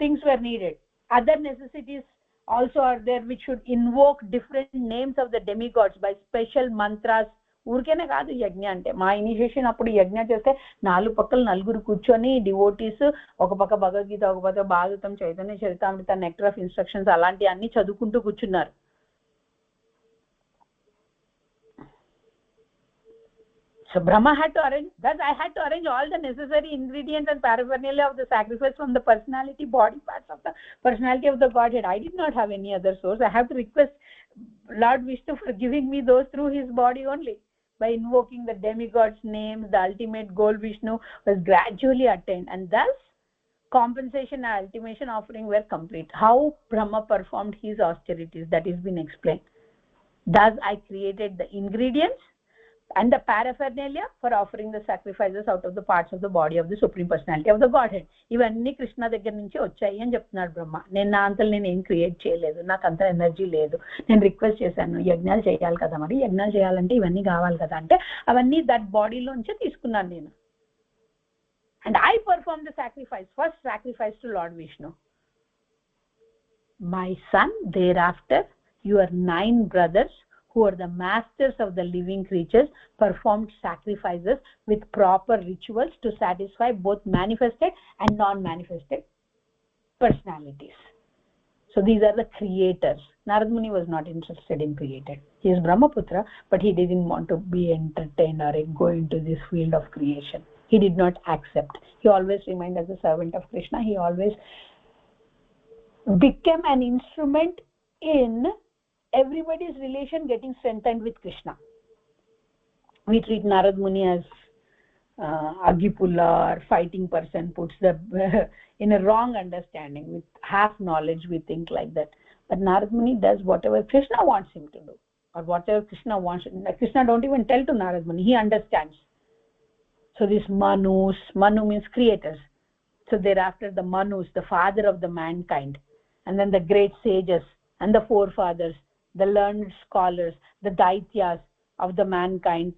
things were needed. Other necessities also are there, which should invoke different names of the demigods by special mantras. ఊరికేనే కాదు యజ్ఞ అంటే. మా initiation అప్పుడు యజ్ఞ చేస్తే 4 పక్కల నలుగురు కూర్చొని డివోటీస్, ఒక పక్క భగవద్గీత, ఒక పక్క Bhagavatam, Chaitanya Charitamrita, nectar of instructions అలాంటి అన్ని చదువుకుంటూ కూర్చున్నారు. So Brahma had to arrange, thus I had to arrange all the necessary ingredients and paraphernalia of the sacrifice from the personality, body parts of the personality of the Godhead. I did not have any other source. I have to request Lord Vishnu for giving me those through his body only. By invoking the demigods' names, the ultimate goal Vishnu was gradually attained, and thus compensation and ultimation offering were complete. How Brahma performed his austerities, that is been explained. Thus I created the ingredients and the paraphernalia for offering the sacrifices out of the parts of the body of the Supreme Personality of the Godhead. ఇవన్నీ కృష్ణ దగ్గర నుంచి వచ్చాయి అని చెప్తున్నాడు బ్రహ్మ. నేను నా అంతలు నేను ఏం క్రియేట్ చేయలేదు, నాకు అంత ఎనర్జీ లేదు. నేను రిక్వెస్ట్ చేశాను, యజ్ఞాలు చేయాలి కదా, మరి యజ్ఞాలు చేయాలంటే ఇవన్నీ కావాలి కదా అంటే అవన్నీ దట్ బాడీలోంచే తీసుకున్నాను నేను. And I perform the sacrifice, first sacrifice to lord Vishnu. My son, thereafter your 9 brothers, who are the masters of the living creatures, performed sacrifices with proper rituals to satisfy both manifested and non-manifested personalities. So these are the creators. Narad Muni was not interested in created. He is Brahmaputra, but he didn't want to be entertained or go into this field of creation. He did not accept. He always remained as a servant of Krishna. He always became an instrument in everybody's relation getting strengthened with Krishna. We treat Narad Muni as Agipulla or fighting person, puts the in a wrong understanding. With half knowledge we think like that, but Narad Muni does whatever Krishna wants him to do, or whatever Krishna wants. Krishna don't even tell to Narad Muni, he understands. So this Manu means creators. So thereafter the Manus, the father of the mankind, and then the great sages and the forefathers, the learned scholars, the daityas of the mankind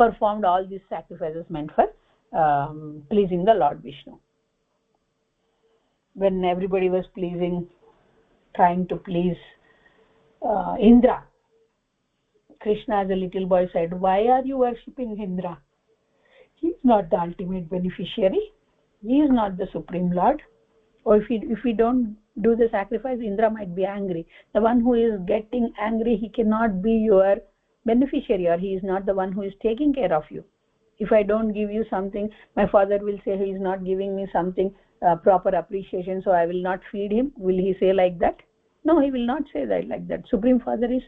performed all these sacrifices meant for pleasing the Lord Vishnu. When everybody was trying to please Indra, Krishna as a little boy said, why are you worshipping Indra? He is not the ultimate beneficiary. He is not the Supreme Lord. Or if we don't do the sacrifice, Indra might be angry. The one who is getting angry, he cannot be your beneficiary, or he is not the one who is taking care of you. If I don't give you something, my father will say he is not giving me something proper appreciation, so I will not feed him. Will he say like that? No, he will not say that like that. Supreme Father is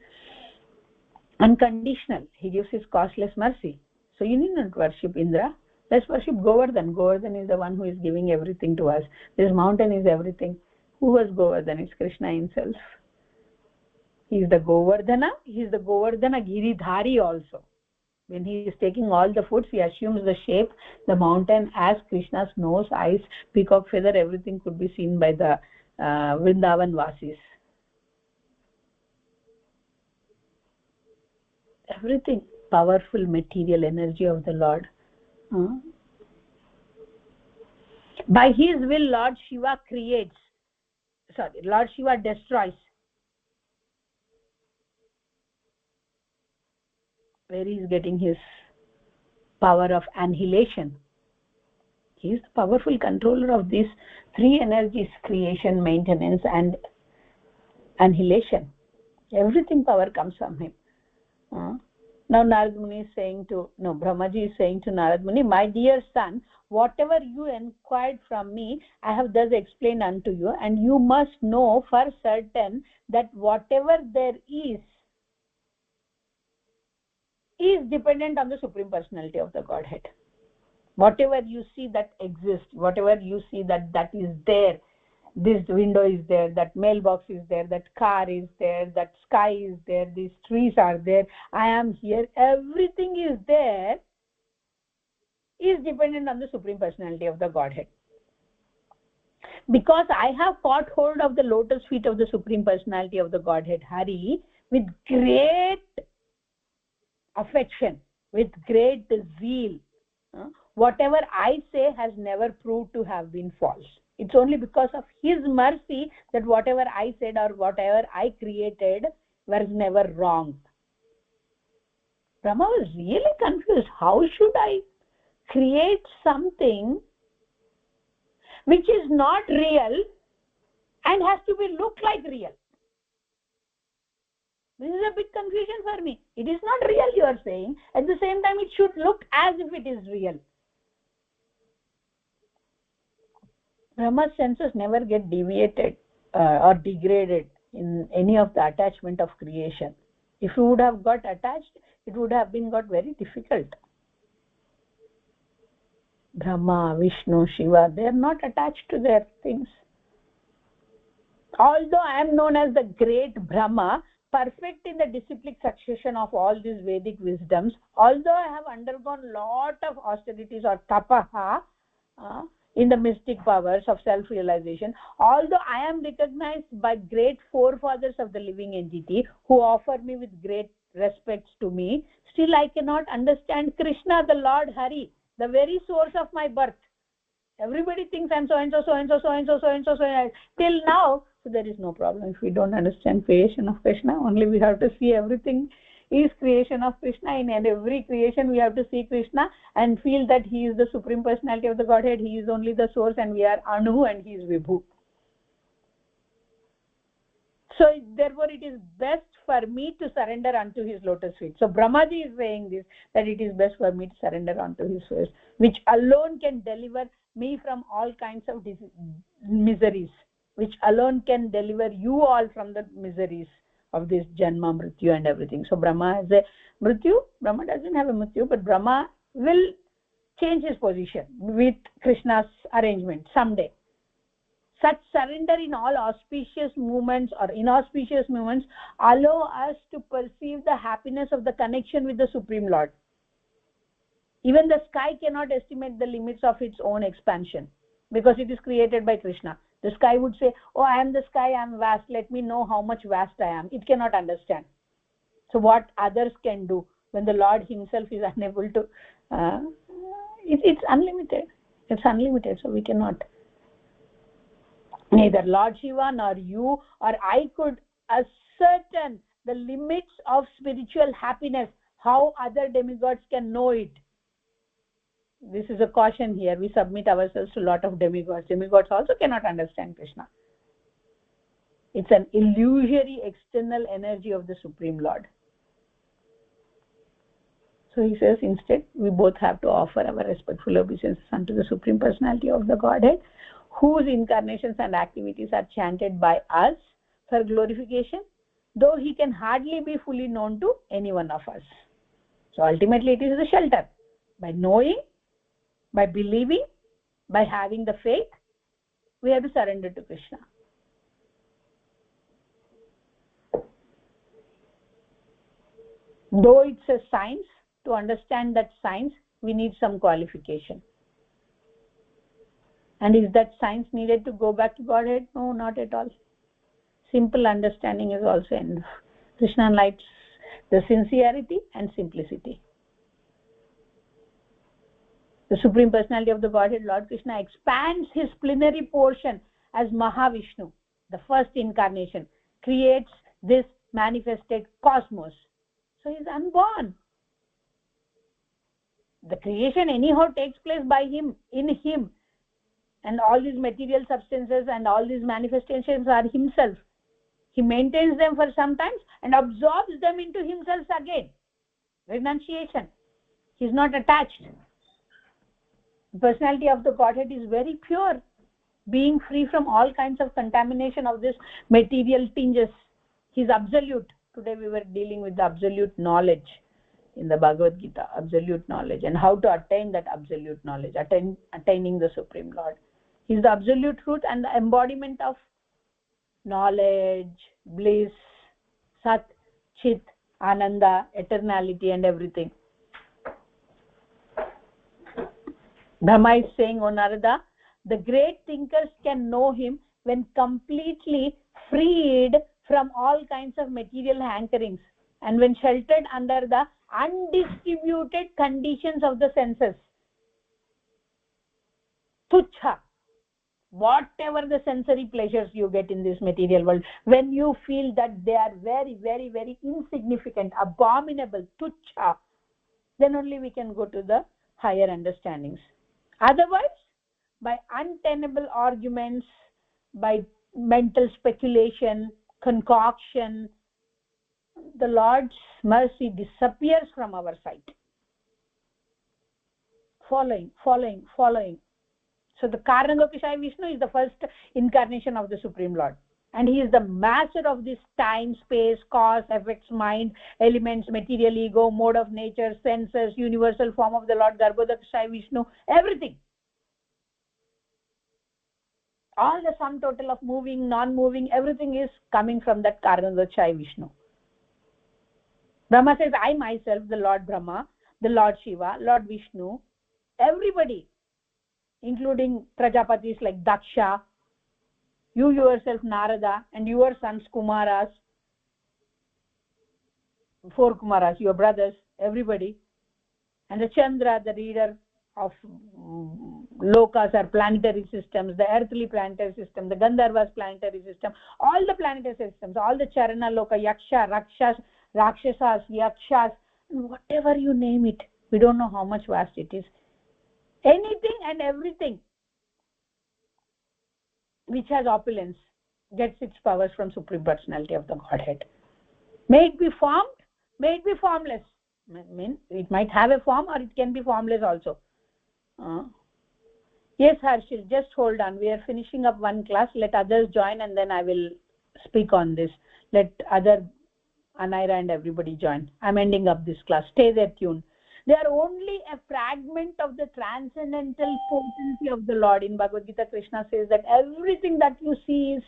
unconditional. He gives his costless mercy. So you need not worship Indra. Let's worship Govardhan. Govardhan is the one who is giving everything to us. This mountain is everything. Who was Govardhan? It's Krishna himself. He is the Govardhana. He is the Govardhana Giridhari also. When he is taking all the foods, he assumes the shape, the mountain as Krishna's nose, eyes, peacock feather, everything could be seen by the Vrindavan Vasis. Everything, powerful material energy of the Lord. By his will, Lord Shiva Lord Shiva destroys. Where he is getting his power of annihilation. He is the powerful controller of these 3 energies: creation, maintenance, and annihilation. Everything power comes from him. Now Narad Muni is saying to, Brahmaji is saying to Narad Muni, my dear son, whatever you inquired from me, I have thus explained unto you, and you must know for certain that whatever there is dependent on the Supreme Personality of the Godhead. Whatever you see that exists, whatever you see that is there, this window is there, that mailbox is there, that car is there, that sky is there, these trees are there, I am here, everything is there, is dependent on the Supreme Personality of the Godhead. Because I have caught hold of the lotus feet of the Supreme Personality of the Godhead Hari with great affection, with great zeal. Whatever I say has never proved to have been false. It's only because of his mercy that whatever I said or whatever I created was never wrong. Brahma was really confused. How should I create something which is not real and has to be look like real? This is a big confusion for me. It is not real, you are saying. At the same time, it should look as if it is real. Brahma's senses never get deviated or degraded in any of the attachment of creation. If you would have got attached, it would have been got very difficult. Brahma, Vishnu, Shiva, they are not attached to their things. Although I am known as the great Brahma, perfect in the disciplic succession of all these Vedic wisdoms, although I have undergone lot of austerities or tapaha in the mystic powers of self-realization, although I am recognized by great forefathers of the living entity who offer me with great respects to me, still I cannot understand Krishna, the Lord Hari, the very source of my birth. Everybody thinks I'm so and so, so and so, so and so, so and so, so and so. Till now, so there is no problem if we don't understand creation of Krishna. Only we have to see everything is creation of Krishna. In every creation we have to see Krishna and feel that he is the Supreme Personality of the Godhead. He is only the source and we are Anu and he is Vibhu. So therefore it is best for me to surrender unto his lotus feet. So Brahmaji is saying this, that it is best for me to surrender unto his feet, which alone can deliver me from all kinds of miseries, which alone can deliver you all from the miseries of this Janma, Mrityu and everything. So Brahma has a Mrityu. Brahma doesn't have a Mrityu, but Brahma will change his position with Krishna's arrangement someday. Such surrender in all auspicious movements or inauspicious movements allow us to perceive the happiness of the connection with the Supreme Lord. Even the sky cannot estimate the limits of its own expansion because it is created by Krishna. The sky would say, oh, I am the sky, I am vast, let me know how much vast I am. It cannot understand. So what others can do when the Lord himself is unable to, it's unlimited. It's unlimited, so we cannot. Neither Lord Shiva nor you or I could ascertain the limits of spiritual happiness, how other demigods can know it. This is a caution here. We submit ourselves to a lot of demigods. Demigods also cannot understand Krishna. It's an illusory external energy of the Supreme Lord. So he says, instead, we both have to offer our respectful obeisances unto the Supreme Personality of the Godhead, whose incarnations and activities are chanted by us for glorification, though he can hardly be fully known to any one of us. So ultimately it is the shelter. By knowing, by believing, by having the faith, we have to surrender to Krishna. Though it's a science, to understand that science, we need some qualification. And is that science needed to go back to Godhead? No, not at all. Simple understanding is also enough. Krishna likes the sincerity and simplicity. The Supreme Personality of the Godhead, Lord Krishna, expands his plenary portion as Mahavishnu, the first incarnation, creates this manifested cosmos. So he is unborn. The creation anyhow takes place by him, in him. And all these material substances and all these manifestations are himself. He maintains them for some time and absorbs them into himself again. Renunciation. He is not attached. The personality of the Godhead is very pure, being free from all kinds of contamination of this material tinges. He is absolute. Today we were dealing with the absolute knowledge in the Bhagavad Gita, absolute knowledge, and how to attain that absolute knowledge, attaining the Supreme Lord. He is the absolute truth and the embodiment of knowledge, bliss, Sat, Chit, Ananda, eternality and everything. Brahma is saying, O Narada, The great thinkers can know him when completely freed from all kinds of material hankerings and when sheltered under the undistributed conditions of the senses. Tuchha, whatever the sensory pleasures you get in this material world, when you feel that they are very, very, very insignificant, abominable, tuchha, then only we can go to the higher understandings. Otherwise, by untenable arguments, by mental speculation, concoction, the Lord's mercy disappears from our sight. Following. So the Karanodakashaya Vishnu is the first incarnation of the Supreme Lord. And he is the master of this time, space, cause, effects, mind, elements, material ego, mode of nature, senses, universal form of the Lord, Garbhodakashaya Vishnu, everything. All the sum total of moving, non-moving, everything is coming from that Karanodakashaya Vishnu. Brahma says, I myself, the Lord Brahma, the Lord Shiva, Lord Vishnu, everybody, including Prajapatis like Daksha, you yourself Narada, and your sons Kumaras, 4 Kumaras, your brothers, everybody, and the Chandra, the reader of lokas or planetary systems, the earthly planetary system, the Gandharvas planetary system, all the planetary systems, all the Charana Loka, Yaksha, Rakshasas, Yakshas, whatever you name it, we don't know how much vast it is. Anything and everything which has opulence gets its powers from Supreme Personality of the Godhead. May it be formed, may it be formless. I mean, it might have a form or it can be formless also. Yes, Harshil, just hold on. We are finishing up one class. Let others join and then I will speak on this. Let other Anaira and everybody join. I'm ending up this class. Stay there tuned. They are only a fragment of the transcendental potency of the Lord. In Bhagavad Gita, Krishna says that everything that you see is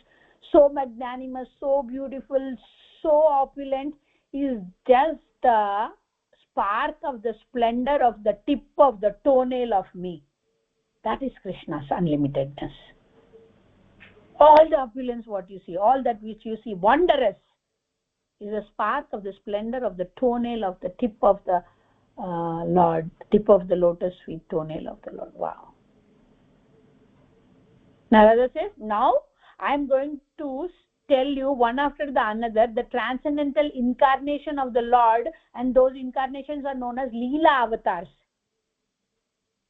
so magnanimous, so beautiful, so opulent, is just the spark of the splendor of the tip of the toenail of me. That is Krishna's unlimitedness. All the opulence what you see, all that which you see wondrous, is a spark of the splendor of the toenail of the tip of the Lord, tip of the lotus feet toenail of the Lord. Wow. Narada says, now I am going to tell you one after the another the transcendental incarnation of the Lord, and those incarnations are known as Leela avatars.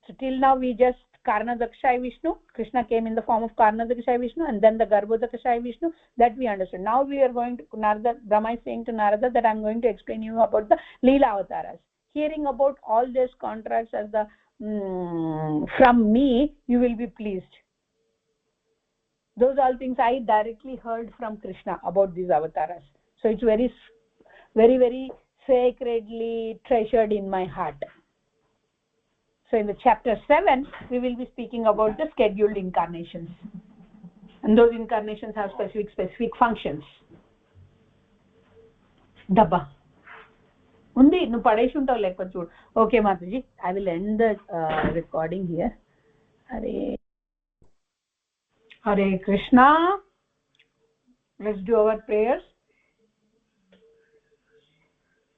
So till now we just Karanodakashaya Vishnu, Krishna came in the form of Karanodakashaya Vishnu, and then the Garbhodakashaya Vishnu, that we understand. Now we are going to, Narada, Brahma is saying to Narada that I am going to explain you about the Leela avatars. Hearing about all these contracts as the from me, you will be pleased. Those all things I directly heard from Krishna about these avatars. So it's very, very, very sacredly treasured in my heart. So in the chapter 7, we will be speaking about the scheduled incarnations. And those incarnations have specific functions. Dabba. Undi, nu padeshuntav lekpa chood. Okay, Mataji, I will end the recording here. Hare Krishna. Let's do our prayers.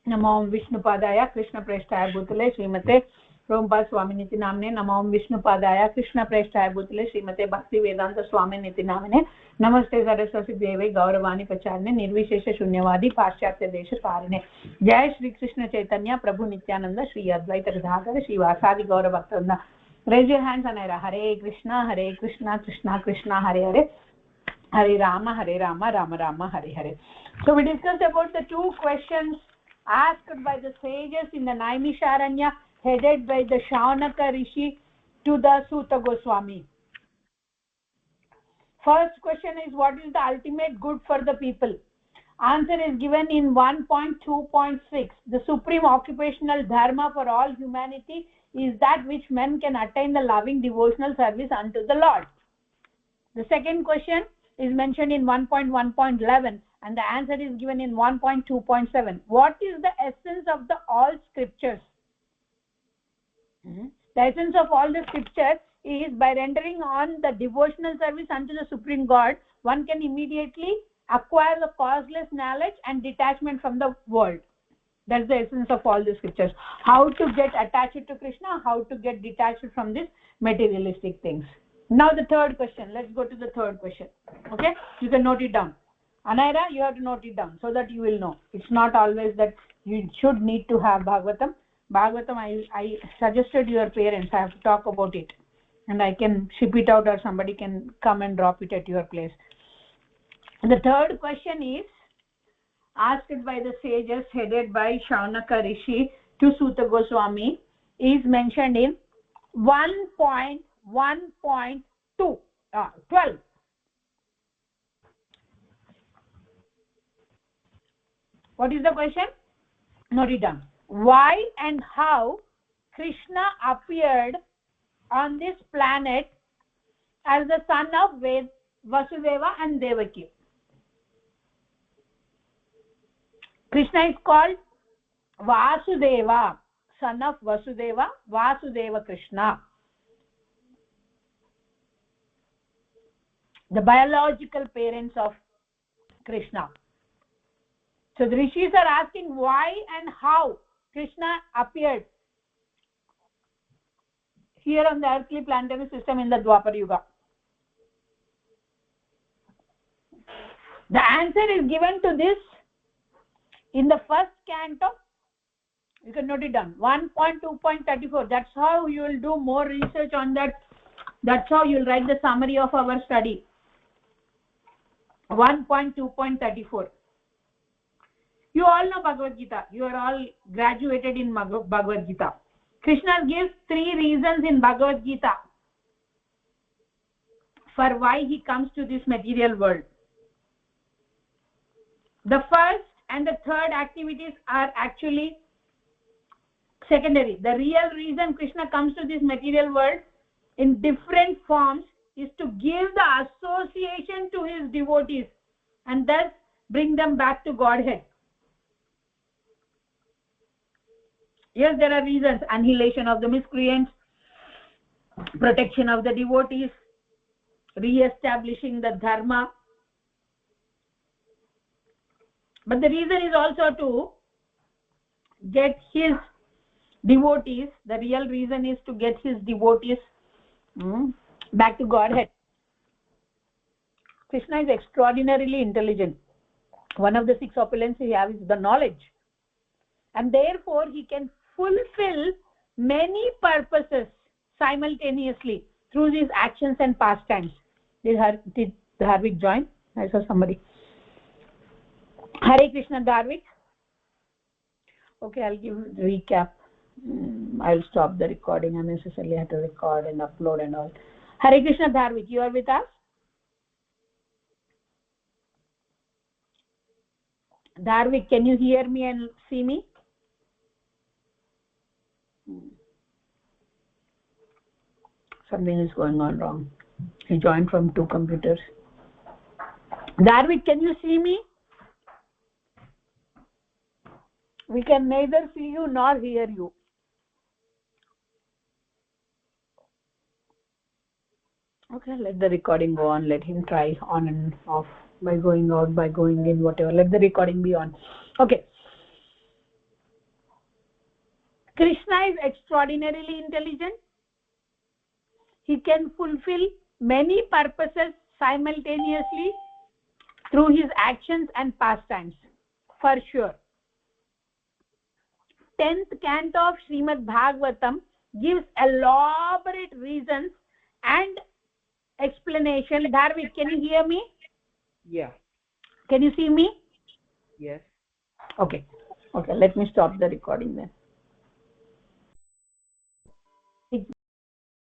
Namo Vishnupadaya Krishna Preshthaya Bhutale Srimate Prabhupada Swaminiti Namne. Namo Vishnupadaya Krishna Preshthaya Bhutale Srimate Bhakti Vedanta Swaminiti Namne. Namaste Saraswati Deve Gauravani Pacharne Nirvishesha Shunyavadi Paschatya Desha Tarine. Jai Shri Krishna Chaitanya Prabhu Nityananda Shri Advaita Gadadhara Shri Vasadi Gaura Bhaktivinoda. Raise your hands and Hare Krishna Krishna Krishna Hare Hare Hare Rama Rama Rama Hare Hare. So we discussed about the two questions asked by the sages in the Naimisharanya, headed by the Shaunaka Rishi to the Suta Goswami. First question is, what is the ultimate good for the people? Answer is given in 1.2.6. The supreme occupational dharma for all humanity is that which men can attain the loving devotional service unto the Lord. The second question is mentioned in 1.1.11 and the answer is given in 1.2.7. What is the essence of the all scriptures? The essence of all the scriptures is by rendering on the devotional service unto the Supreme God, one can immediately acquire the causeless knowledge and detachment from the world. That's the essence of all the scriptures. How to get attached to Krishna, how to get detached from these materialistic things. Now the third question. Let's go to the third question. Okay, you can note it down. Anaira, you have to note it down so that you will know. It's not always that you should need to have Bhagavatam. Bhagavatam, I suggested your parents. I have to talk about it, and I can ship it out, or somebody can come and drop it at your place. The third question is asked by the sages, headed by Shaunaka Rishi to Suta Goswami, is mentioned in 1.1.2 12. What is the question? Note it down. Why and how Krishna appeared on this planet as the son of Vasudeva and Devaki? Krishna is called Vasudeva, son of Vasudeva, Vasudeva Krishna, the biological parents of Krishna. So the rishis are asking why and how Krishna appeared here on the earthly planetary system in the Dwapar Yuga. The answer is given to this in the first canto. You can note it down, 1.2.34. That's how you will do more research on that. That's how you will write the summary of our study. 1.2.34. You all know Bhagavad Gita. You are all graduated in Bhagavad Gita. Krishna gives 3 reasons in Bhagavad Gita for why he comes to this material world. The first and the third activities are actually secondary. The real reason Krishna comes to this material world in different forms is to give the association to his devotees and thus bring them back to Godhead. Yes, there are reasons: annihilation of the miscreants, protection of the devotees, re-establishing the dharma. But the reason is also to get his devotees, the real reason is to get his devotees back to Godhead. Krishna is extraordinarily intelligent. One of the 6 opulences he has is the knowledge. And therefore he can fulfill many purposes simultaneously through his actions and pastimes. Did Dharvik join? I saw somebody. Hare Krishna, Dharvik. Okay, I'll give recap. I'll stop the recording. Unnecessarily I have to record and upload and all. Hare Krishna, Dharvik, you are with us? Dharvik, can you hear me and see me? Something is going on wrong. He joined from 2 computers. Dharvik, can you see me? We can neither see you nor hear you. Okay, let the recording go on. Let him try on and off, by going out, by going in, whatever. Let the recording be on. Okay. Krishna is extraordinarily intelligent. He can fulfill many purposes simultaneously through his actions and pastimes, for sure. 10th canto of Srimad Bhagavatam gives elaborate reasons and explanation. Dharvik, can you hear me? Yeah. Can you see me? Yes. Okay, let me stop the recording then.